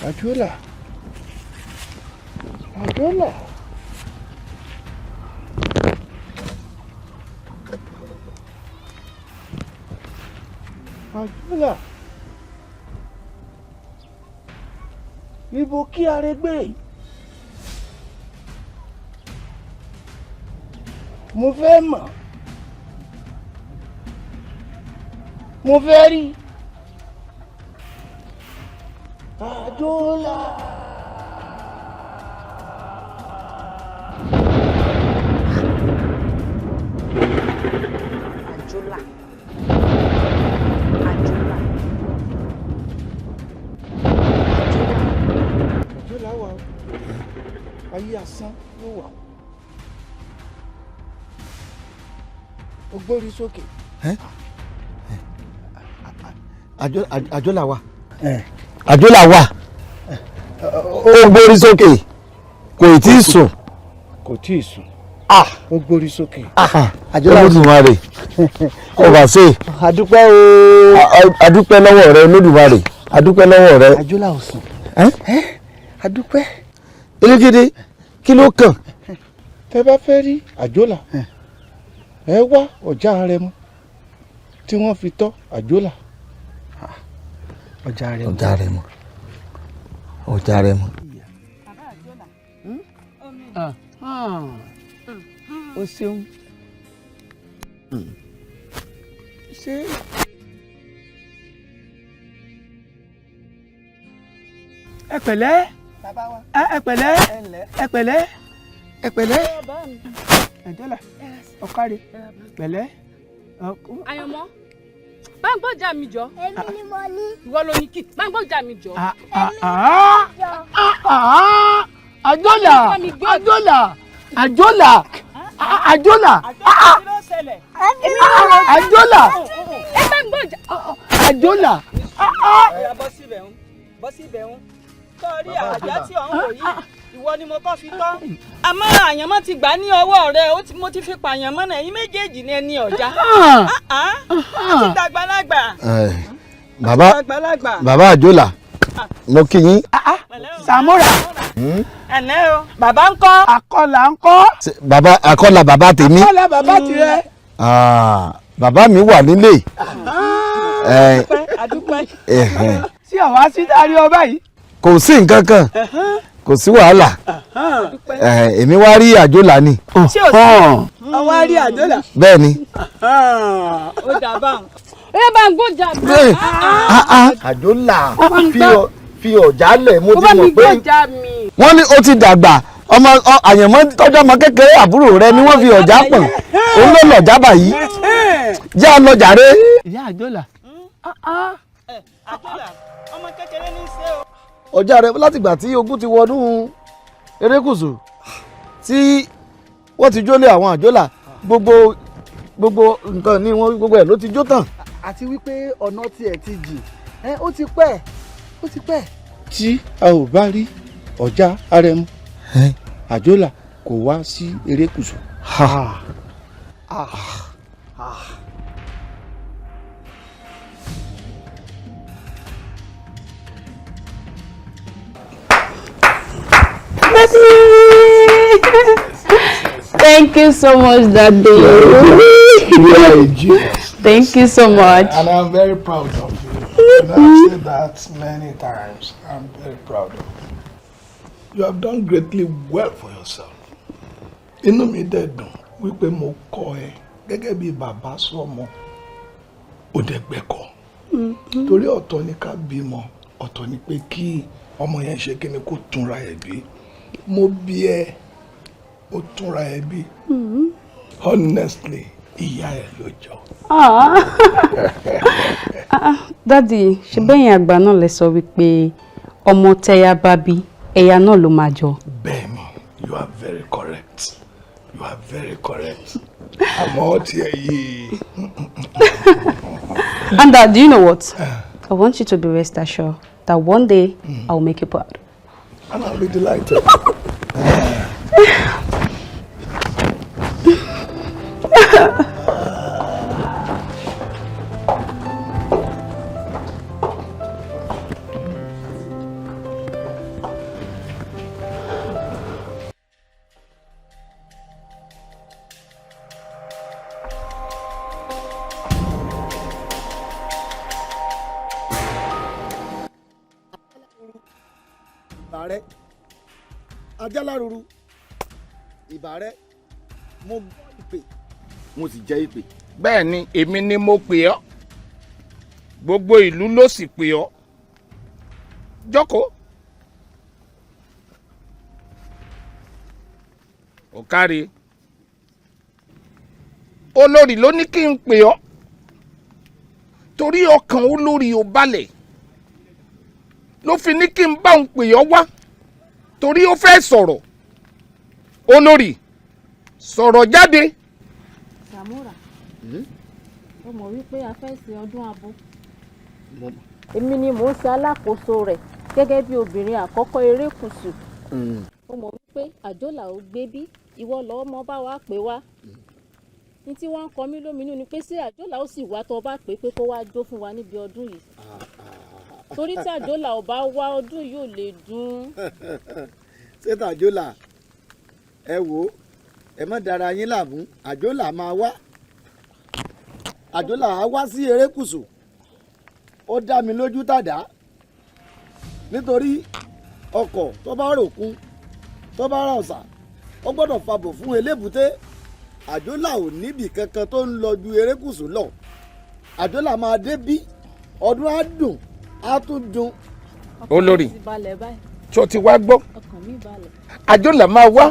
Ajola. Ajola. Ajola. Ibo kí Arẹgbẹ́. Mo fẹ́ mọ̀. Mo fẹ́ rí. Ajola. Ajola. Ajola wà o. Ayé asán ló wà o. O gbórí sókè. Ajola wà. Ajola wà. Ó gbórí sókè kò tí ì sùn. Kò tí ì sùn. Ó gbórí sókè. Olódùmarè ọba ṣe. Adúpẹ́ o. Adúpẹ́ lọ́wọ́ rẹ Olódùmarè. Adúpẹ́ lọ́wọ́ rẹ. Ajola ò sùn. Adúpẹ́. Elégédé kí ló kàn. Tẹ́ bá fẹ́ rí Ajola ẹ wá ọjà rẹ mọ tí wọ́n fi tọ́ Ajola. Ọjà rẹ mọ. Ọjà rẹ mọ. O ṣeun. Ṣé ẹ pẹ̀lẹ́ ẹ pẹ̀lẹ́ ẹ pẹ̀lẹ́ ẹ pẹ̀lẹ́ Ajola ọ̀kárẹ̀ pẹ̀lẹ́. Àyànmọ́ bá ń gbọ́jà mi jọ. Èmi ni mo ní. Ìwọ ló ní kí bá ń gbọ́jà mi jọ. Ajola Ajola Ajola Ajola Ajola ẹ bá ń gbọ́jà. Ajola. Bọ́ síbẹ̀ ń sọ́ọ́rí àjá tí ò ń wò yìí ìwọ ni mo kọ́ fi tọ́. Àmọ́ àyànmọ́ ti gbà ní ọwọ́ rẹ mo ti fi pààyàn mọ́nà ẹ̀yin méjèèjì ní ẹni ọ̀já. Ó ti dàgbàlagbà. Bàbá Ajola mo kí yín. Samura. Ẹ̀lẹ́ o bàbá ń kọ́. Àkọlà ń kọ́. Àkọlà bàbá tèmi. Àkọlà bàbá tirẹ̀. Bàbá mi wà nílé. Adúpẹ́. Sí àwa sí dárí ọba yìí. Kò sí nǹkan kan kò sí wàhálà èmi wá rí Ajola ni. Ṣé o sí ọ wá rí Ajola. Bẹ́ẹ̀ ni. Ó dàbà ẹ bá ń gbọ́jà mi. Àjọlá fi ọ̀já lẹ̀ mo ti mọ̀ pé wọ́n ní ó ti dàgbà ọmọ àyànmọ́ tọ́jú ọmọ kékeré àbúrò rẹ ni wọ́n fi ọ̀já pọ̀n òun ló lọ̀já báyìí jẹ́ ọ lọ jàre. ìyá Àjọlá. Àjọlá ọmọ kékeré ní í ṣe o. ọjà rẹ látìgbà tí ogun ti wọnú erékùṣù tí wọ́n ti jólé àwọn Àjọlá gbogbo nǹkan ní wọn gbogbo ẹ̀ ló ti jó tán. àti wípé ọ̀nà tiẹ̀ ti jì ó ti pẹ́. tí a ò bá rí ọjà arẹmu Àjọlá kò wá sí erékùṣù. Thank you so much, Daddy. You are a genius. Thank you so much. And I'm very proud of you. And I've said that many times. I'm very proud of you. You have done greatly well for yourself. Inú mi dẹ̀ dùn wípé mo kọ́ ẹ gẹ́gẹ́ bí bàbá sọ́mọ ó dẹ̀ gbẹ́kọ̀. Torí ọ̀tọ̀ ni ká bímọ, ọ̀tọ̀ ni pé kí ọmọ yẹn ṣe kí ni kó túnra ẹ̀ bí. Mo bí ẹ ó túnra ẹ bí. Honestly, ìyá ẹ ló jọ. Daddy, ṣe bẹ́yìn àgbà náà lẹ sọ wípé ọmọ tẹ́yà bá bí ẹ̀yà náà ló máa jọ. Bẹ́ẹ̀ni, you are very correct. You are very correct. Àmọ́ tí ẹ yìí. And Dad, do you know what? I want you to be rest assured that one day I will make you proud. And I'll be delighted. Ìbàrẹ́ Ajáláruru Ìbàrẹ́ mo gbọ́ ìpè mo sì jẹ́ ìpè. bẹ́ẹ̀ ni èmi ni mo pè ọ́ gbogbo ìlú ló sì pè ọ́ jókòó. ó kárí olórí ló ní kí n pè ọ́ torí ọkàn olórí ò balẹ̀ ló fi ní kí n bá òun pè ọ́ wá torí ó fẹ́ sọ̀rọ̀ olórí sọ̀rọ̀ jáde. Sàmúrà ó mọ̀ wípé a fẹ́ ṣe ọdún abo èmi ni mò ń ṣe alákòóso rẹ̀ gẹ́gẹ́ bí obìnrin àkọ́kọ́ erékùṣù ó mọ̀ wípé Àjọlà ò gbé bí ìwọ lọ́wọ́ mọ́ bá wa pè wá ní tí wọ́n ń kọ mí lóminú ni pé ṣé Àjọlà ó sì wá tó bá pè pé kó wá jó fún wa níbi ọdún yìí torí tí Àjọlà ò bá wá ọdún yìí ò lè dùn. ṣé tàjọlà ẹ wò ó ẹ má dára yín láàmú Àjọlà máa wá Àjọlà á wá sí erékùṣù ó dá mi lójú tàdá nítorí ọkọ̀ tó bá ròkun tó bá rà ọ̀sà ó gbọ́dọ̀ fabò fún elébùté Àjọlà ò níbì kankan tó ń lọ ju erékùṣù lọ Àjọlà máa dé bí ọdún á dùn á tún dùn. olórí tí o ti wá gbọ́ Àjọlà máa wá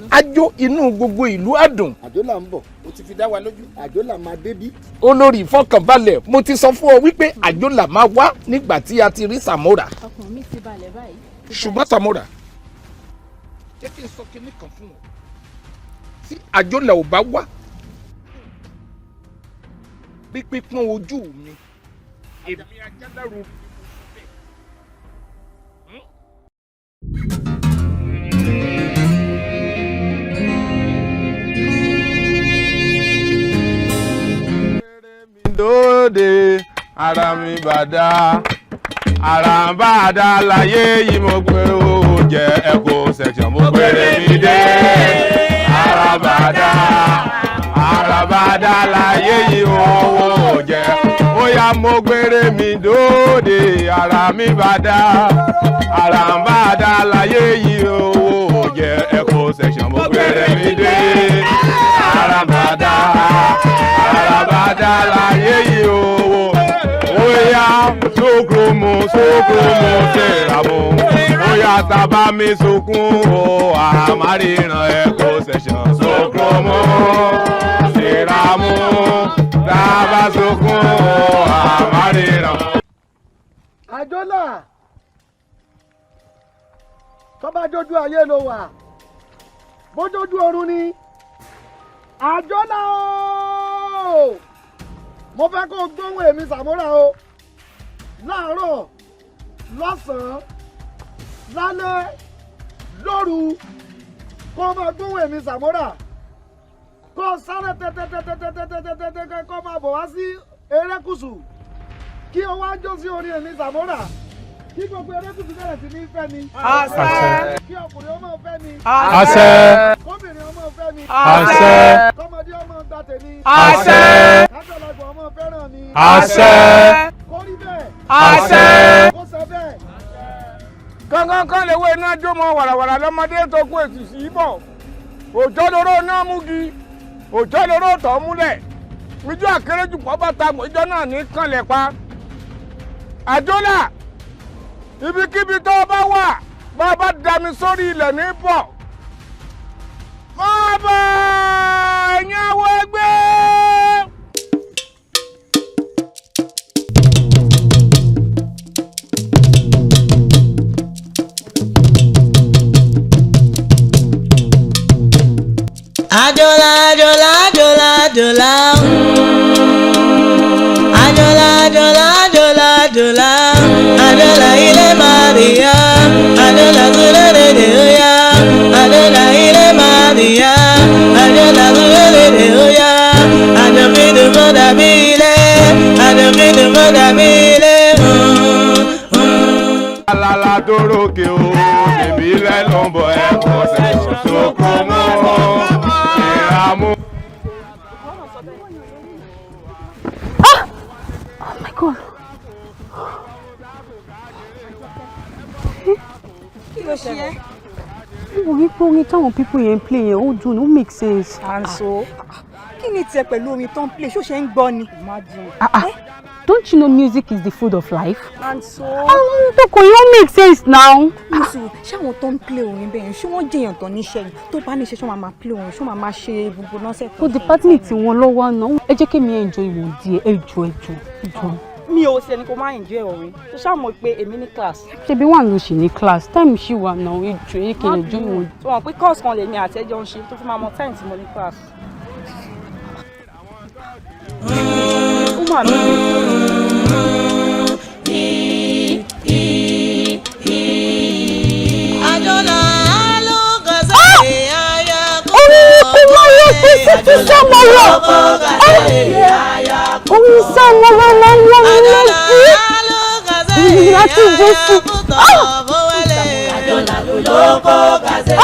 àjò inú gbogbo ìlú àdùn. Àjọlà ń bọ̀ o ti fi dá wa lójú Àjọlà máa dé bí. olórí ìfọkànbalẹ̀ mo ti sọ fún ọ wípé Àjọlà máa wá nígbà tí a ti rí Sàmúrà. ọkàn mi ti balẹ̀ báyìí. ṣùgbọ́n Sàmúrà jẹ́ kí n sọ kinní kan fún ọ tí Àjọlà ò bá wá bí pípọ́n ojú mi èmi Ajáláruru. dóde ara mi bàdá ara ń bàdá láyé yìí mo gbé o jẹ ẹkọ section mo gbére mi dé ara bàdá láyé yìí owó jẹ ó yá mo gbére mi dóde ara mi bàdá ara ń bàdá láyé yìí owó jẹ ẹkọ section mo gbére mi dé ara bàdá láyé yìí owó sókòmù ṣèràmù bóyá tábà mi sunkún o àmàríran ẹ kò ṣẹ̀ṣẹ̀ sókòmù ṣèràmù tábà sunkún o àmàríran. Ajola tó bá jójú ayé ló wà bójójú ọ̀run ni Ajola o mo fẹ́ kó gbóhùn èmi Sàmúrà o láàárọ̀ lọ́sàn-án lálẹ́ lóru kó máa gbóhùn èmi Sàmúrà kó sáré tẹ́tẹ́tẹ́tẹ́tẹ́tẹ́tẹ́ kó máa bọ̀ wá sí erékùṣù kí o wá jó sí orin èmi Sàmúrà kí gbogbo erékùṣù bẹ̀rẹ̀ sí ní fẹ́ mi. àṣẹ. kí ọkùnrin ọmọ fẹ́ mi. àṣẹ. kóbìnrin ọmọ fẹ́ mi. àṣẹ. kọ́mọdé ọmọ gbà tèmi. àṣẹ. kájọlọ́gbọ̀ ọmọ fẹ́ràn mi. àṣẹ. kórí bẹ́ẹ̀. àṣẹ. kó ṣe bẹ́ẹ̀. kankan lè wo iná jó mọ wàràwàrà lọmọdé tó kú ètù sí bọ̀ òjò lóró náà múgi òjò lóró tọ́ múlẹ̀ ìjọ àkérèjù pọ̀ bá ta ìjọ náà ní kànlẹ̀ pa. Àjọlà ibikíbi tó bá wà bá bá dami sórí ilẹ̀ ní bọ̀ máa bọ̀ ẹ̀yin àwọn ẹgbẹ́. Ajola, Ajola, Ajola, Ajola. Ajola, Ajola, Ajola, Ajola. Ajola ile Maria. Ajola gulele de oya. Ajola ile Maria. Ajola gulele de oya. Ajobidu moda bile. Ajobidu moda bile. Alala dórókè o, bèbí rẹ̀ ló ń bọ̀ ẹ̀ kọ́ sẹ́yìn sókò mọ́ ìràmú. Oh my God. Kí ló ṣe ẹ́? Mo rí pé orin táwọn pípọ̀ yẹn ń play yẹn ó dùn ó make sense. And so, kí ni tiẹ̀ pẹ̀lú orin tó ń play ṣó ṣe ń gbọ́ ni? Don't you know music is the food of life? And so. Toko yóò make sense now. Nísù, ṣé àwọn tó ń play orin bẹ́ẹ̀ ṣé wọ́n jẹyàn tán níṣẹ́ yìí tó bá níṣẹ́ ṣé wọ́n máa play orin ṣé wọ́n máa ṣe gbogbo nọ́ọ̀sẹ̀ tó. So department wọn lọ́wọ́ náà ẹ jẹ́ kí mi enjoy ìwọ̀n díẹ̀ ẹjọ́. Mi ò ṣe ni kò máa enjoy orin tó ṣàmọ̀ pé èmi ní class. Ṣebí wà ló ṣì ní class time ṣì wà náà ẹjọ́ ẹ kí n enjoy ìwọ̀n. Tó wọ́n pé course kan lè ní àtẹ́jọ́ ń ṣe tó fi máa mọ time tí mo ní class. Ó mà mí. Ajola lo gaza aya ko ti sọmọrọ orin sọmọrọ lọ́wọ́ mi láti Jésù. Ajola lo ko gaza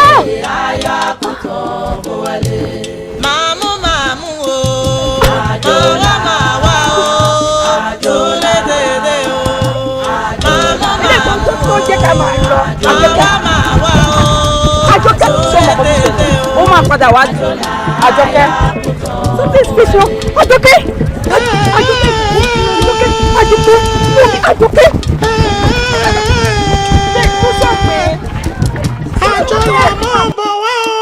aya ko to bo wale. Mamu o Ajola mawa o Ajola dede o Mamu tó jẹ́ ká máa lọ. Ajola mawa o Àjọkẹ́ tó mọ̀ kọ́ sílẹ̀ ó máa padà wá jù Àjọkẹ́. Something special Àjọkẹ́. Ajola máa bọ̀ wá o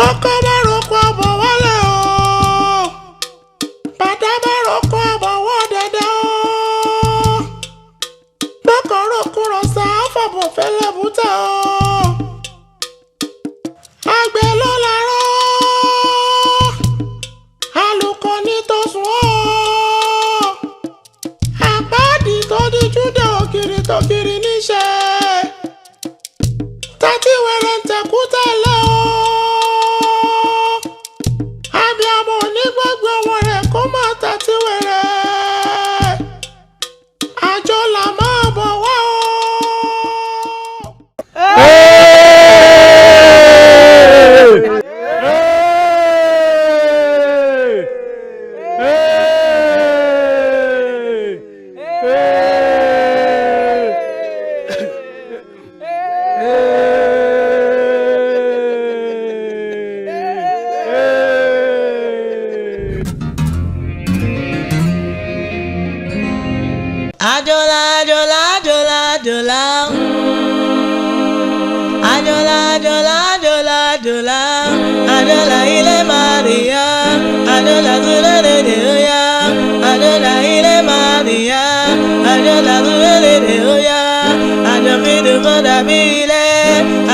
ọkọ bá roko àbọ̀ wálé o bàdá bá roko àbọ̀ wọ́ dẹ́dẹ́ o bọ́kọ̀ roko rọ̀ṣà àfọ̀bọ̀ fẹ́lẹ́ bùtà o àgbẹ̀ ló lárọ́ àlùkò ní tòsùn o àpáàdì tó di júdà òkìrì tòkìrì níṣẹ́ tàtí wẹ̀rẹ̀ ń tẹ̀kú tẹ̀lé o abiyamọ ní gbogbo ọmọ rẹ̀ kó má tàtí wẹ̀rẹ̀ Àjọlà máa bọ̀ wá o. Ajola ile Maria, Ajola zulele de oya, Ajola ile Maria, Ajola zulele de oya, Ajokidu kodabile,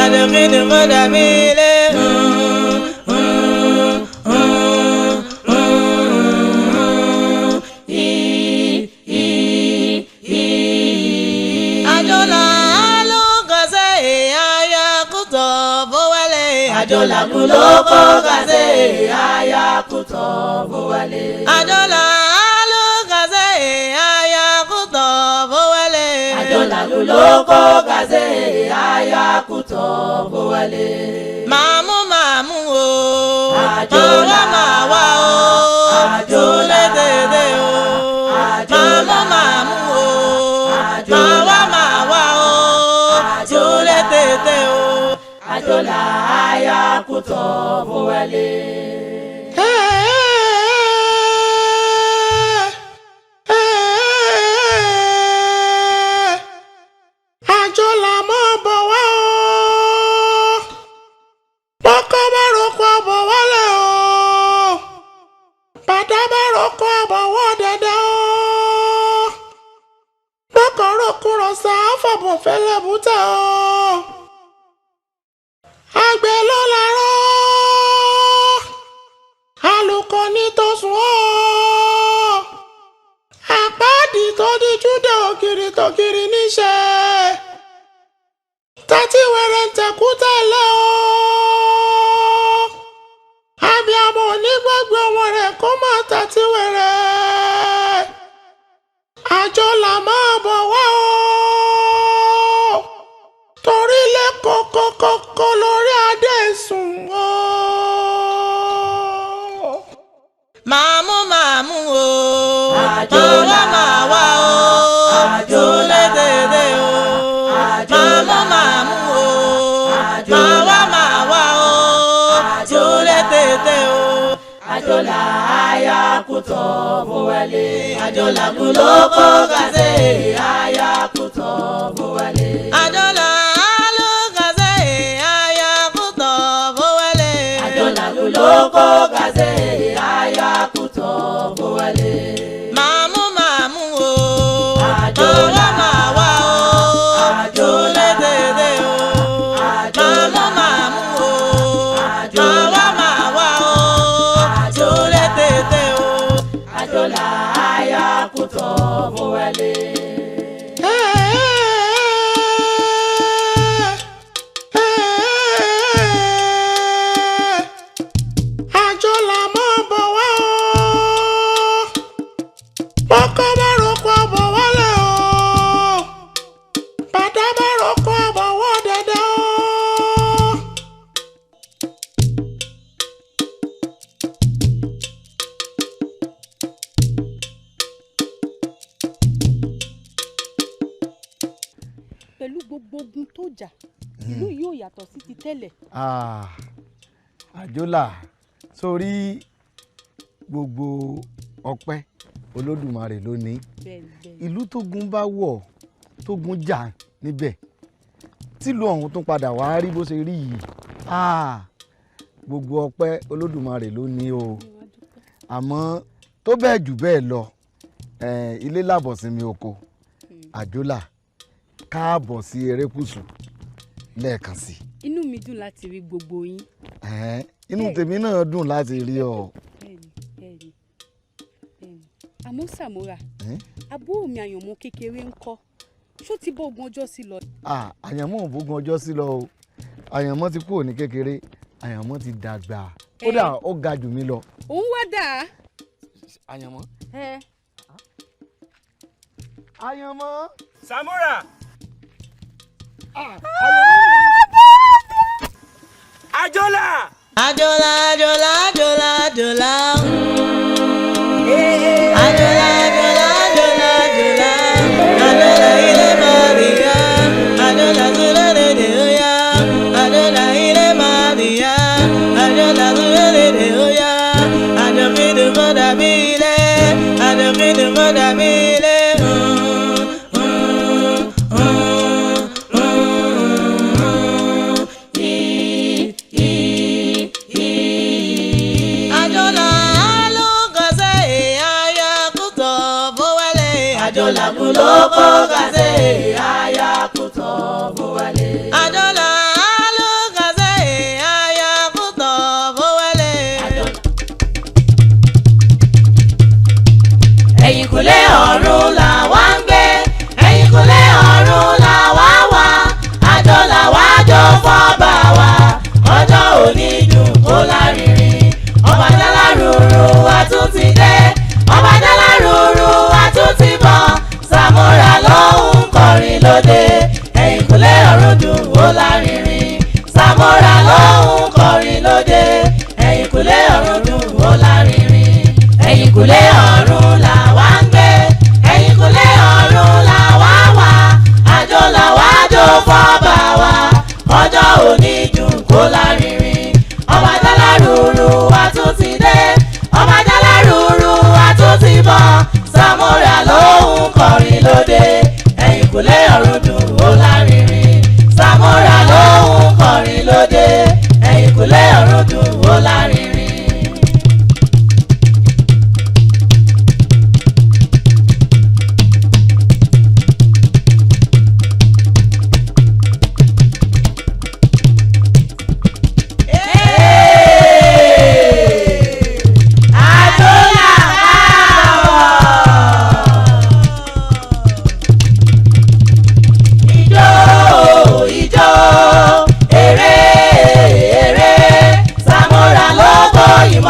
Ajokidu kodabile. Ajola kuloko kaze aya kuto bowale. Ajola lo kaze aya kuto bowale. Ajola kuloko kaze aya kuto bowale. Mamu mamu o, ajola mawa o, ajola dede o. Mamu mamu o, mawa mawa o, ajola dede o. Ajola aya kuto bowale. Ajola mo bowa o. Boko baroko bowale o. Bada baroko bowo dede o. Boko roko rosa afabo fele buta o. Àgbẹ̀ ló lárọ́ àlùkò ní tó sùn ó àpáàdì tó di júdà ògiri tògiri níṣẹ́ tàtí wẹ̀rẹ̀ ń tẹ̀kú tẹ̀lé o abiyamọ onígbàgbé ọmọ rẹ̀ kó má tàtí wẹ̀rẹ̀ Àjọlà máa bọ̀ wá o torí lé kókókókó lórí adé sùn o. Màmú màmú o, Àjọlà máa wá o, Àjọlà dédé o. Màmú màmú o, máa wá o, Àjọlà dédé o. Àjọlà aya kuto bowale. Àjọlà kuloko kaze aya kuto bowale. Àjọlà lo kaze aya kuto bowale. Àjọlà kuloko kaze aya kuto bowale. Màmú màmú o, Àjọlà máa wá o, Àjọlà dédé o. Màmú màmú o, máa wá o, Àjọlà dédé o. Àjọlà aya kuto bowale. Àjọlà mọ́ bọ̀ wá o. Bọ́kọ́ bá roko àbọ̀ wálé o. Bàdá bá roko àbọ̀ wọ́ dẹ́dẹ́ o. pẹ̀lú gbogbo ogun tó jà ìlú yóò yàtọ̀ sí ti tẹ́lẹ̀. Àjọlà sórí gbogbo ọpẹ́ Olódùmarè ló ní ìlú tógun bá wọ̀ tógun jà níbẹ̀ tílù ọ̀hún tún padà wá rí bó ṣe rí yìí gbogbo ọpẹ́ Olódùmarè ló ní o àmọ́ tó bẹ́ẹ̀ jù bẹ́ẹ̀ lọ ilé làbọ̀sìnmi oko Àjọlà káàbọ̀ sí erékùṣù lẹ́ẹ̀kan sí. inú mi dùn láti rí gbogbo yín. inú tèmi náà dùn láti rí ọ. bẹ́ẹ̀ni àmọ́ Sàmúrà àbúrò mi àyànmọ́ kékeré ń kọ́ ṣó ti bógun ọjọ́ sí lọ. àyànmọ́ ò bógun ọjọ́ sí lọ o àyànmọ́ ti kúrò ní kékeré àyànmọ́ ti dàgbà kódà ó ga jù mí lọ. òun wá dà. àyànmọ́. àyànmọ́. Sàmúrà. Àjọlà. Àjọlà Àjọlà Àjọlà Àjọlà. Àjọlà Àjọlà Àjọlà Àjọlà. Àjọlà ilé Maria. Àjọlà zulele de oya. Àjọlà ilé Maria. Àjọlà zulele de oya. Àjọkidu kodabile. Àjọkidu kodabile. Ajola kuloko kaze ayakuto bowale. Ajola alo kaze ayakuto bowale. Ẹ̀yìnkùlé ọ̀run là wá ń gbé, ẹ̀yìnkùlé ọ̀run là wá wá. Ajola wá jó fọ́ba wa, ọjọ́ òní dùn kó lárinrin. Ọbàtálá rúru wa tún ti dé, Ọbàtálá rúru wa tún ti bọ̀. Sàmúrà ló ń kọrin lóde, ẹ̀yìnkùlé ọ̀run dùn ó lárinrin. Sàmúrà ló ń kọrin lóde, ẹ̀yìnkùlé ọ̀run dùn ó lárinrin. Ẹ̀yìnkùlé ọ̀run là wá ń gbé, ẹ̀yìnkùlé ọ̀run là wá wá. Àjọlà wá jó fọ́ba wa, ọjọ́ òní dùn kó lárinrin. Ọbàtálá rúru wa tún ti dé, Ọbàtálá rúru wa tún ti bọ̀. Sàmúrà ló ń kọrin lóde, ẹ̀yìnkùlé ọ̀run dùn ó lárinrin. Sàmúrà ló ń kọrin lóde, ẹ̀yìnkùlé ọ̀run dùn ó lárinrin.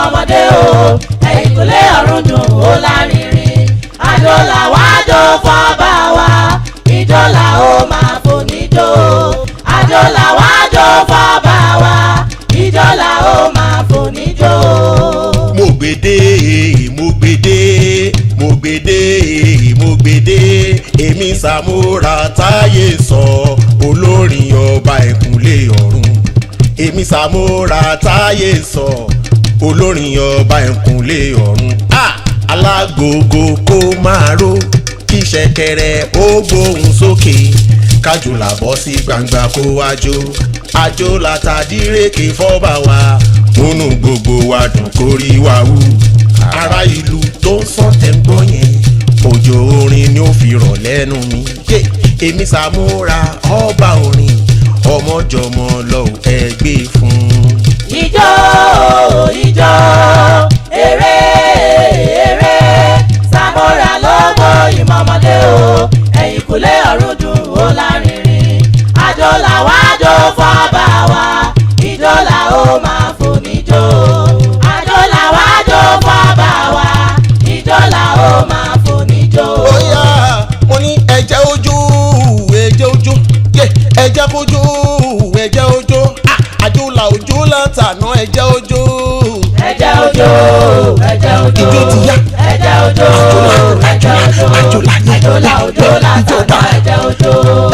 Ọmọdé o, ẹ̀yìnkùlé ọ̀run dùn ó lárinrin. Àjọlà wá jó fọ́ba wa, ìjọlà ó máa fò níjó. Àjọlà wá jó fọ́ba wa, ìjọlà ó máa fò níjó. Mo gbèdé, mo gbèdé, mo gbèdé, mo gbèdé. Èmi Sàmúrà táyé sọ, olórin ọba ẹ̀kúnlé ọ̀run. Èmi Sàmúrà táyé sọ, olórin ọba ẹ̀kúnlé ọ̀run. Alágogo kó máa ró, kí ṣẹ̀kẹ̀rẹ̀ ó gbóhùn sókè. Kájọlà bọ́ sí gbangba kó wá jó. Àjọlà tàdírèké fọ́ba wa, múnú gbogbo wa dùn kórí wa wú. Ará ìlú tó ń sàn tẹ́ ń gbọ́ yẹn, òjò orin ni ó fi rọ̀ lẹ́nu mi. Èmi Sàmúrà ọba orin, ọmọjọmọ lọ ẹgbẹ́ fún. Ijó ijó eré eré, Sàmúrà lógo ìmọ̀mọ́dé o, ẹ̀yìnkùlé ọ̀run dùn ó lárinrin. Àjọlà wá jó fọ́ba wa, ìjọlà ó máa fò níjó. Àjọlà wá jó fọ́ba wa, ìjọlà ó máa fò níjó. Bóyá mo ní ẹ̀jẹ̀ ojú, ẹ̀jẹ̀ ojú, ẹ̀jẹ̀ fojú, ẹ̀jẹ̀ ojú. Àjọlà ojú látàná ẹ̀jẹ̀ ojú. Ẹ̀jẹ̀ ojú, ẹ̀jẹ̀ ojú. Ijó ti yá. Ẹ̀jẹ̀ ojú, ẹ̀jẹ̀ ojú. Àjọlà ojú látàná ẹ̀jẹ̀ ojú.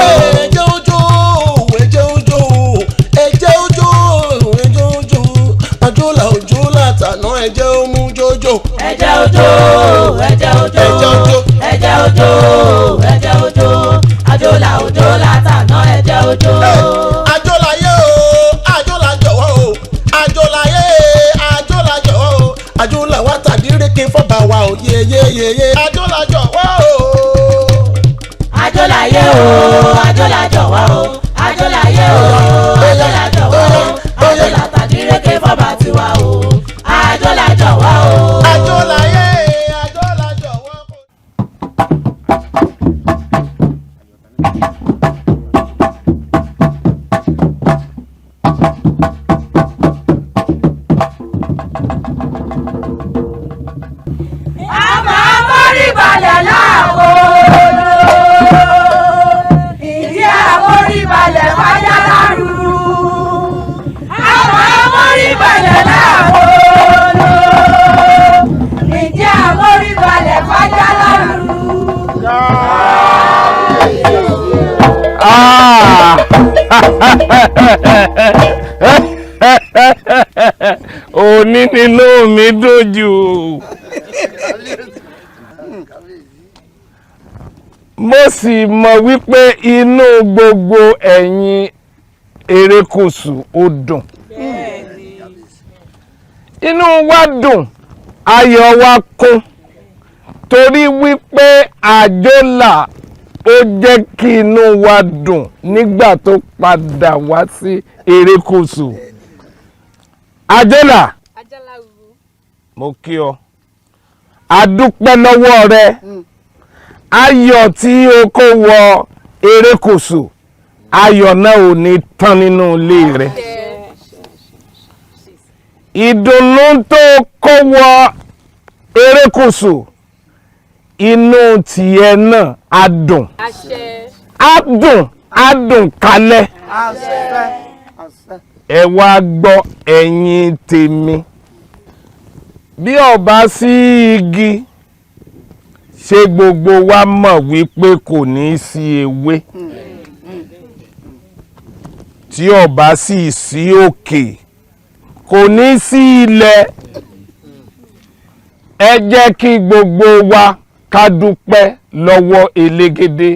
Ẹ̀jẹ̀ ojú, ẹ̀jẹ̀ ojú, ẹ̀jẹ̀ ojú, ẹ̀jẹ̀ ojú. Àjọlà ojú látàná ẹ̀jẹ̀ omú jójó. Ẹ̀jẹ̀ ojú, ẹ̀jẹ̀ ojú. Ẹ̀jẹ̀ ojú. Ẹ̀jẹ̀ ojú, ẹ̀jẹ̀ ojú. Àjọlà ojú látàná ẹ̀jẹ̀ ojú. Àjọlà yé o, Àjọlà jọ̀wọ́ o, Àjọlà yé, Àjọlà jọ̀wọ́ o. Àjọlà wá tàdírèké fọ́ba wa o, yeyeyeye. Àjọlà jọ̀wọ́ o. Àjọlà yé o, Àjọlà jọ̀wọ́ o, Àjọlà yé o, Àjọlà jọ̀wọ́ o. Àjọlà tàdírèké fọ́ba tiwa o, Àjọlà jọ̀wọ́ o. Àjọlà yé, Àjọlà jọ̀wọ́. Àforíbalẹ̀ láàbò, ìdí àforíbalẹ̀ wájà lárúurú. Àforíbalẹ̀ láàbò, ìdí àforíbalẹ̀ wájà lárúurú. Òní nínú mi dojú. Mo sì mọ̀ wípé inú gbogbo ẹ̀yin erékùṣù ó dùn. Inú wa dùn, ayọ̀ wa kún torí wípé Ajola ó jẹ́ kí inú wa dùn nígbà tó padà wá sí erékùṣù. Ajola mo kí ọ a dúpẹ́ lọ́wọ́ rẹ ayọ̀ tí o kó wọ erékùṣù ayọ̀ náà ò ní tán nínú ilé rẹ ìdùnnú tó kó wọ erékùṣù inú tiẹ̀ náà á dùn á dùn kalẹ̀ ẹ wá gbọ́ ẹ̀yin tèmi bí ọba sí igi ṣé gbogbo wa mọ̀ wípé kò ní sí ewé tí ọba sì sí òkè kò ní sí ilẹ̀ ẹ jẹ́ kí gbogbo wa ká dúpẹ́ lọ́wọ́ elégédé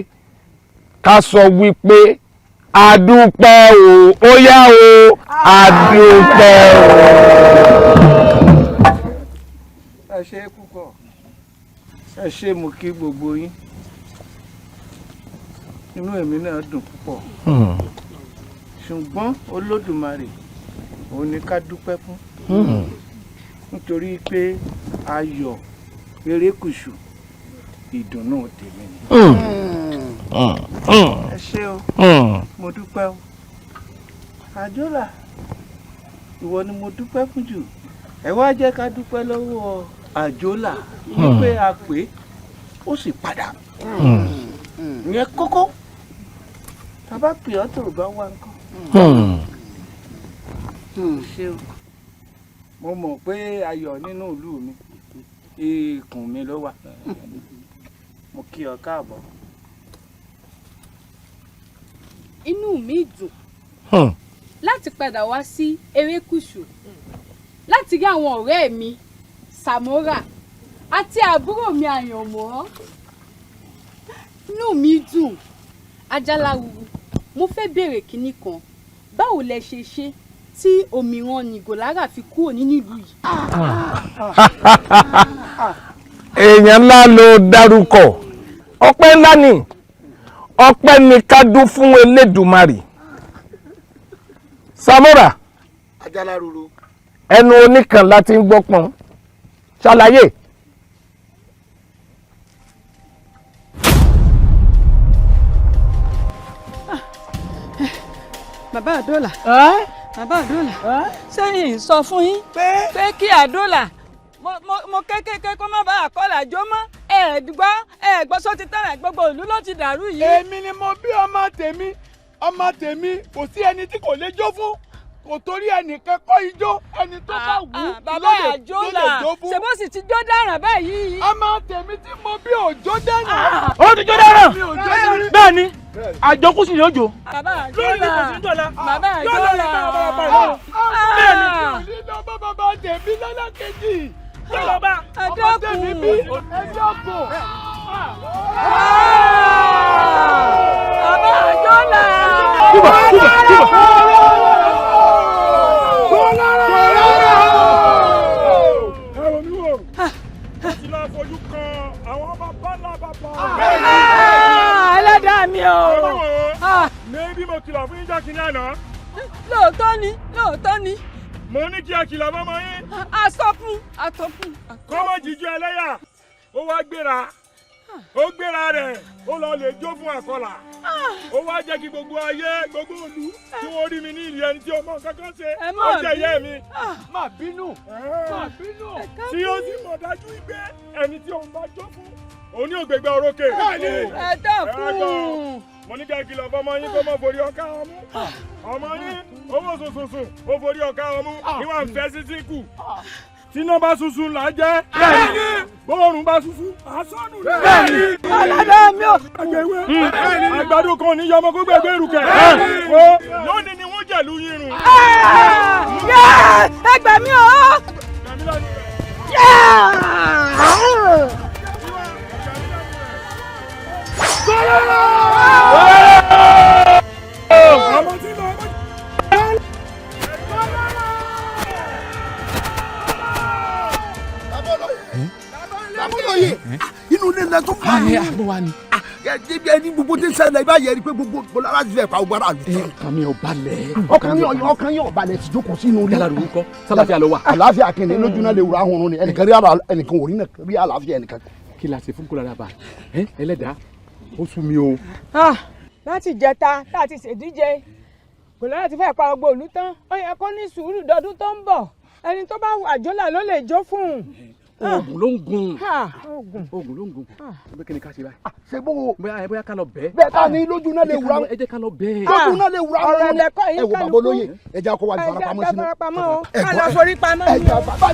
ká sọ wípé àdúpẹ́ o ó yá o àdúpẹ́ o. ẹ ṣé púpọ̀ ẹ ṣé mo kí gbogbo yín inú èmi náà dùn púpọ̀ ṣùgbọ́n Olódùmarè òun ni ká dúpẹ́ fún nítorí pé ayọ̀ erékùṣù ìdùnnú tèmi ni. ẹ ṣé o mo dúpẹ́ o Ajola ìwọ ni mo dúpẹ́ fún jù ẹ wá jẹ́ ká dúpẹ́ lọ́wọ́ Ajola wípé a pè ó sì padà ìyẹn kókó tàbá pè ọ́ tó bá wá nǹkan. ṣé o mo mọ̀ pé ayọ̀ nínú ìlú mi ikùn mi ló wà mo kí ọ káàbọ̀. inú mi dùn láti padà wá sí erékùṣù láti rí àwọn ọ̀rẹ́ mi Samora àti àbúrò mi Àyànmọ́ inú mi dùn Ajalaruru mo fẹ́ béèrè kinní kan báwo lẹ ṣe ṣe tí òmìrán ni Gòlára fi kúrò nínú ìlú yìí. èèyàn ńlá ló dárúkọ ọpẹ́ ńlá ni ọpẹ́ ni ká dún fún Elédùmarè Samora Ajalaruru ẹnu oníkan láti ń gbọ́pọ̀n ṣàlàyé. bàbá Ajola bàbá Ajola sẹ́yìn sọ fún yín pé kí Ajola mo kékeré kó má bàa kọ́là jó mọ́ ẹ̀ẹ́dùgbọ́ sọ ti tẹ̀rẹ̀ gbogbo ìlú ló ti dàrú yìí. èmi ni mo bí ọmọ tèmi kò sí ẹni tí kò lè jó fún kò torí ẹnìkan kọ́ ijó ẹni tó bá wù ú bàbá Ajola ṣe bó sì ti jó dáràn báyìí. ọmọ tèmi tí mo bí òjò dáràn. ó ti jó dáràn bẹ́ẹ̀ ni àjọkú sì yóò jó. bàbá Ajola bàbá Ajola bẹ́ẹ̀ ni kí o ní lọ bá bàbá tèmi lọ́lọ́kejì ọmọ tèmi bí ẹjọ́ bò. bàbá Ajola. ẹlẹ́dàá mi o. mẹ́bí mo kìlọ̀ fún ìjọ kìíní àná. lóòótọ́ ni. mo ní kí ẹ kìlọ̀ fọ́mọ yín. àtọ́kùn. kọ́mọ jíjú ẹlẹ́yà ó wá gbéra rẹ̀ ó lọ lè jó fún àkọlà ó wá jẹ́ kí gbogbo ayé gbogbo ìlú tí wọ́n rí mi ní ìlú ẹni tí ọmọ kankan ṣe ó jẹ́ ìyá mi. má bínú. tí ó sì mọ̀ dájú pé ẹni tí òun bá jó fún òun ní ògbégbá orókè. ẹ dákun. mo ní kẹ́ kìlọ̀ fọmọ yín kó mọ̀ forí ọ̀ká ọmú ọmọ yín owó sùnsùnsùn ó forí ọ̀ká ọmú níwọ̀n ń fẹ́ sísí kù tíná bá sunsun là á jẹ́ bóòrùn bá sunsun à á sọnù rẹ̀. ọlọ́dọ̀ mi ò. àgbàdo kan ní yọmọ kó gbẹgbẹ irukẹ. lónìí ni wọ́n jẹ̀lú yín rùn. ẹgbẹ́ mi ò. lẹ tó bá mi. àbọ̀ wa ni. ẹni gbogbo tí ń ṣẹlẹ̀ ibà yẹ ni pé gbogbo lára ti fẹ́ pa gbogbo ara mi. ọkàn mi ò balẹ̀. ọkàn yóò balẹ̀ ti jókòó sínú ilé. yàrá rúkọ sálàfíà ló wà. àlàáfíà kìíní lójú náà lè wúra ahọ́n ni ẹnìkan ò rí àlàáfíà ẹnìkan. kí la ṣe fún kólára bá ẹlẹ́dàá ó sú mi o. láti jẹta tá a ti ṣèdíje kòlára ti fẹ́ pa gbogbo òlú tán ó yẹ kó ní sùúrù dọdún tó ń bọ̀ ẹni tó bá àjọlà ló lè jó fún un. oògùn ló ń gun oògùn ló ń gun bẹ́ẹ̀ kí ni ká ṣe báyìí. ṣe bó bóyá ká lọ bẹ́ẹ̀. bẹ́ẹ̀ ká ní lójú náà lè wúra. ẹ jẹ́ ká lọ bẹ́ẹ̀. lójú náà lè wúra. ọ̀rọ̀ lẹ́kọ́ yìí kálukú. ẹ wo bàbá olóye ẹ jẹ́ àkọ́wá ìfarapamọ́ sínú. ká lọ forí pamọ́ ẹ jẹ́ bàbá.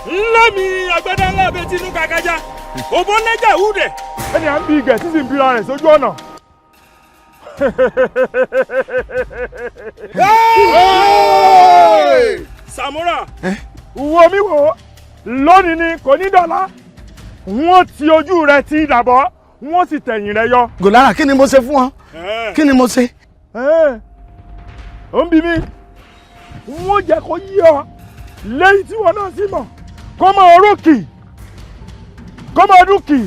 Nlami agbada ńlá bẹ tinú kàkájà òbó lẹ́jà wúdẹ̀. ẹni à ń bí igẹ̀ tí sì ń bíra rẹ̀ sójú ọ̀nà. Samura wo mi wò lónìí ni kò ní dọ̀la wọ́n ti ojú rẹ̀ ti dàbọ̀ wọ́n sì tẹ̀yìn rẹ̀ yọ. Gòlára kí ni mo ṣe fún ọ kí ni mo ṣe. ó ń bí mi wọ́n jẹ́ kó yí ọ lẹ́yìn tí wọ́n náà sì mọ̀ kó máa rókì kó máa dúkì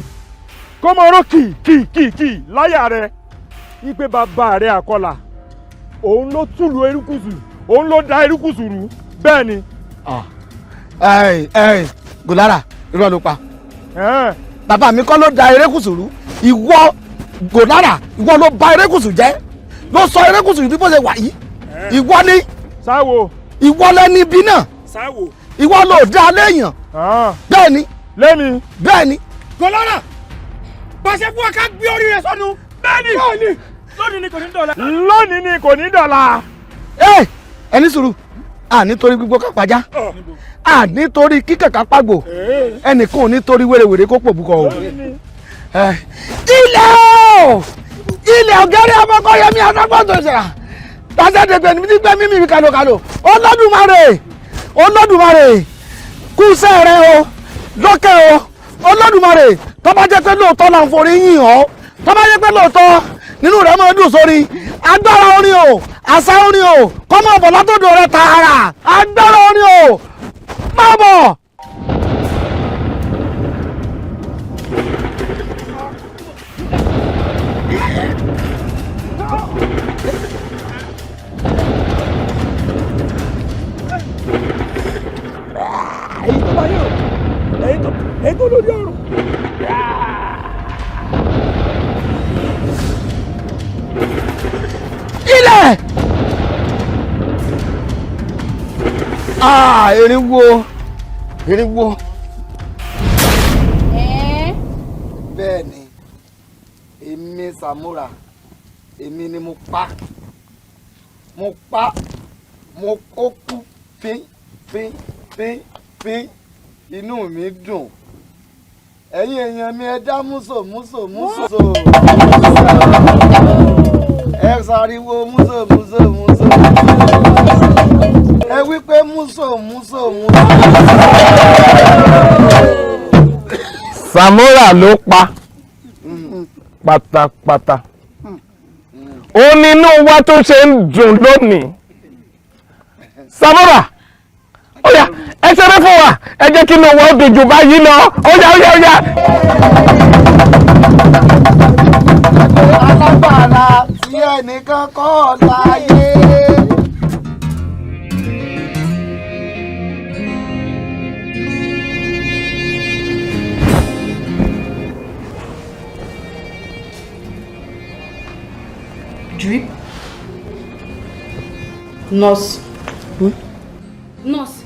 kó máa rókì kì láyà rẹ̀ ipe bàbá rẹ̀ àkọlà òun ló túlù erékùṣù òun ló da erékùṣù rú bẹ́ẹ̀ ni. Gòlára irọ́ ló pa bàbá mi kọ́ ló da erékùṣù rú ìwọ Gòlára ìwọ ló bà erékùṣù jẹ́ ló sọ erékùṣù bí bó ṣe wà yìí ìwọ ni. Sáwo. ìwọ lẹni bí náà. Sáwo. ìwọ ló dá léèyàn. bẹ́ẹ̀ ni. lẹ́mi. bẹ́ẹ̀ ni. Gòlára pàṣẹ fún wa ká gbé orí rẹ̀ sọnù. bẹ́ẹ̀ni lónìí ni kò ní dọ̀la. lónìí ni kò ní dọ̀la. ẹni sùúrù a nítorí gbígbó kápájá a nítorí kíkẹ̀ká pàgbò ẹnìkan ò nítorí wèrèwèrè kó pò búkọ o. ilẹ̀ ọ̀gẹ́rẹ́ ọmọkọ́yẹmí adágbọ́dọ̀ ṣẹ̀ra tàṣẹ́dẹ̀gbẹ̀ ní gbẹ́ mímí kàlòkàlò Olódùmarè kúṣẹ́ rẹ o lókè o Olódùmarè tó bá jẹ́ pé lóòótọ́ là ń forí yìn ọ́ tó bá jẹ́ pé lóòótọ́ nínú rẹ̀ máa dùn sórí agbára orin o àṣà orin o kọ́mọ ọ̀bọ̀ látọ̀dọ̀ rẹ̀ tààrà agbára orin o máa bọ̀. èyí tó lórí ọ̀rọ̀. ilẹ̀ erinwo bẹ́ẹ̀ ni èmi Samura èmi ni mo pa mo kó kú fín inú mi dùn ẹ̀yin èèyàn mi ẹ dá múso ẹ sariwo múso ẹ wí pé múso. Samura ló pa pátápátá ó nínú wa tó ṣe ń dùn lónìí Samura ó yá ẹ ṣeré fún wa ẹ jẹ́ kí inú wa ó dùn jù báyìí lọ ó yá. alágbára tí ẹnìkan kọ́ láyé. Drip. Nurse. Nurse.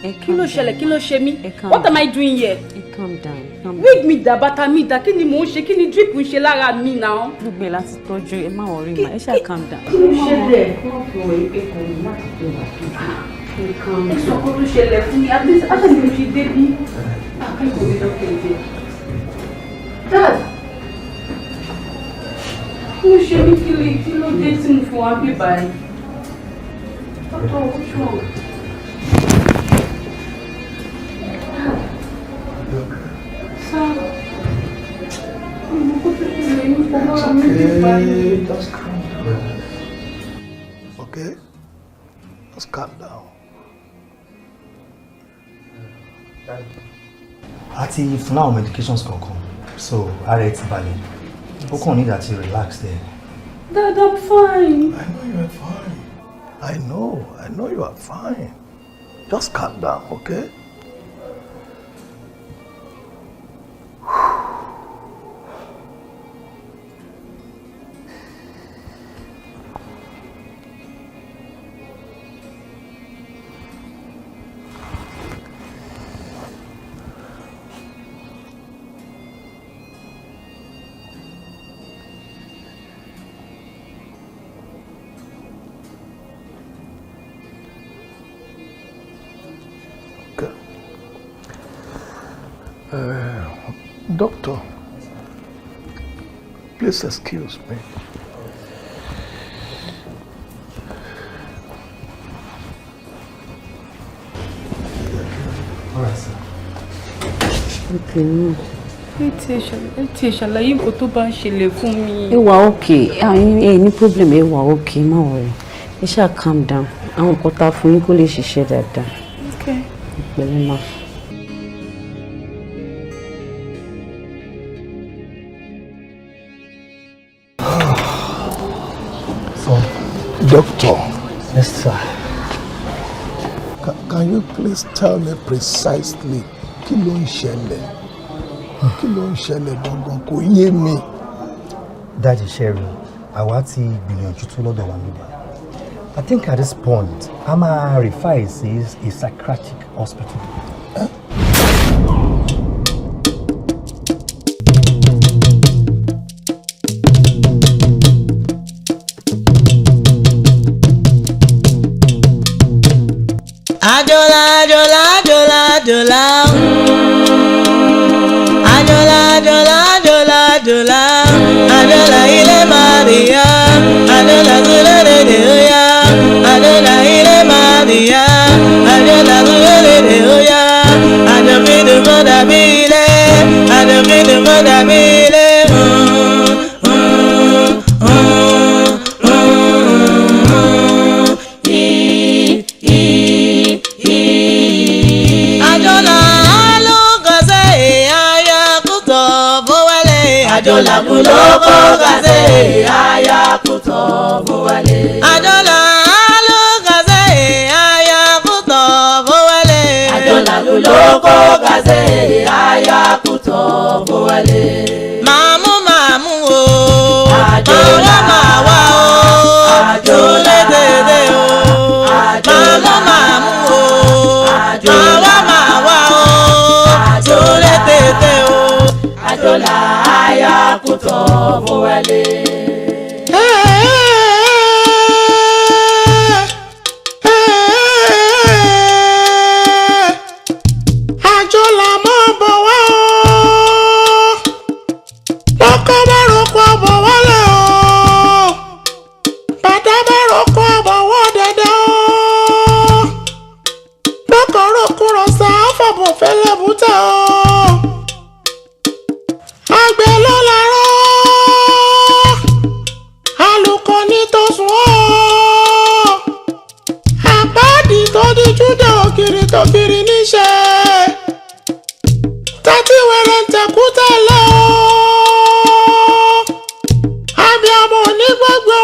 Kí ló ṣẹlẹ̀? Kí ló ṣe mí? What am I doing here? Calm down. Wig mi dà, bàtà mi dà, kí ni mò ń ṣe? Kí ni drip ń ṣe lára mi náà? Gbogbo ẹ̀ láti tọ́jú ẹ má worry ma ẹ ṣáà calm down. Kí ló ṣẹlẹ̀? Ẹ sọ kó tó ṣẹlẹ̀ fún mi, at least aṣáájú mi fi dé bí. Akẹ́kọ̀ọ́ mi lọ́kẹ́ ìdè. Dad! Kí ló ṣe mí? Kí ló dé tí mo fi wá bí báyìí? Doctor, what's wrong? Okay, just calm down. Àti fún àwọn medications kankan, so ara ẹ ti balẹ̀. Ó kàn need to relax there. Dad, I'm fine. I know you are fine. I know you are fine. Just calm down, okay? Doctor, please excuse me. All right, sir. Okay. Ẹ ti ṣàlàyé nǹkan tó bá ń ṣẹlẹ̀ fún mi. Ẹ wà okay. Ní problem ẹ wà okay, má worry. Ẹ ṣáà calm down. Àwọn nǹkan tá a fún yín kó lè ṣiṣẹ́ dáadáa. Okay. Pẹ̀lú ma. Doctor. Yes, sir. Can you please tell me precisely kí ló ń ṣẹlẹ̀? Kí ló ń ṣẹlẹ̀ gangan kò yé mi. Daddy Sherry, àwa ti gbìyànjú tó lọ́dọ̀ wa níbẹ̀. I think at this point, I'm a refer is a psychiatric hospital. Ajola, Ajola, Ajola, Ajola. Ajola, Ajola, Ajola, Ajola. Ajola ile Maria. Ajola zule de oya. Ajola ile Maria. Ajola zule de oya. Ajola moda bile. Ajola moda bile. Ajola buloko gaze aya kuto buwale. Ajola lo gaze aya kuto buwale. Ajola buloko gaze aya kuto buwale. Mamu mamu o. Ajola mawa o. Ajola dede o. Mamu mamu o. Ajola mawa o. Ajola dede o. Ajola aya kuto buwale. Ajola mo bọ̀ wá o. Lọ́kọ́ bá roko bọ̀ wálé o. Bàdá bá roko bọ̀ wọ́ dẹ́dẹ́ o. Lọ́kọ̀ roko rọ̀ṣà fọ̀bọ̀ fẹ́lẹ́ bùtẹ́ o. Àgbẹ̀ ló lárọ́. Àlùkò ní tó sùn o. Àpáàdì tó di júdà ògiri tó kiri níṣẹ́. Tẹ́tí wẹ̀rẹ̀ ń tẹ̀kú tẹ̀lé o. Abiyamọ ní gbogbo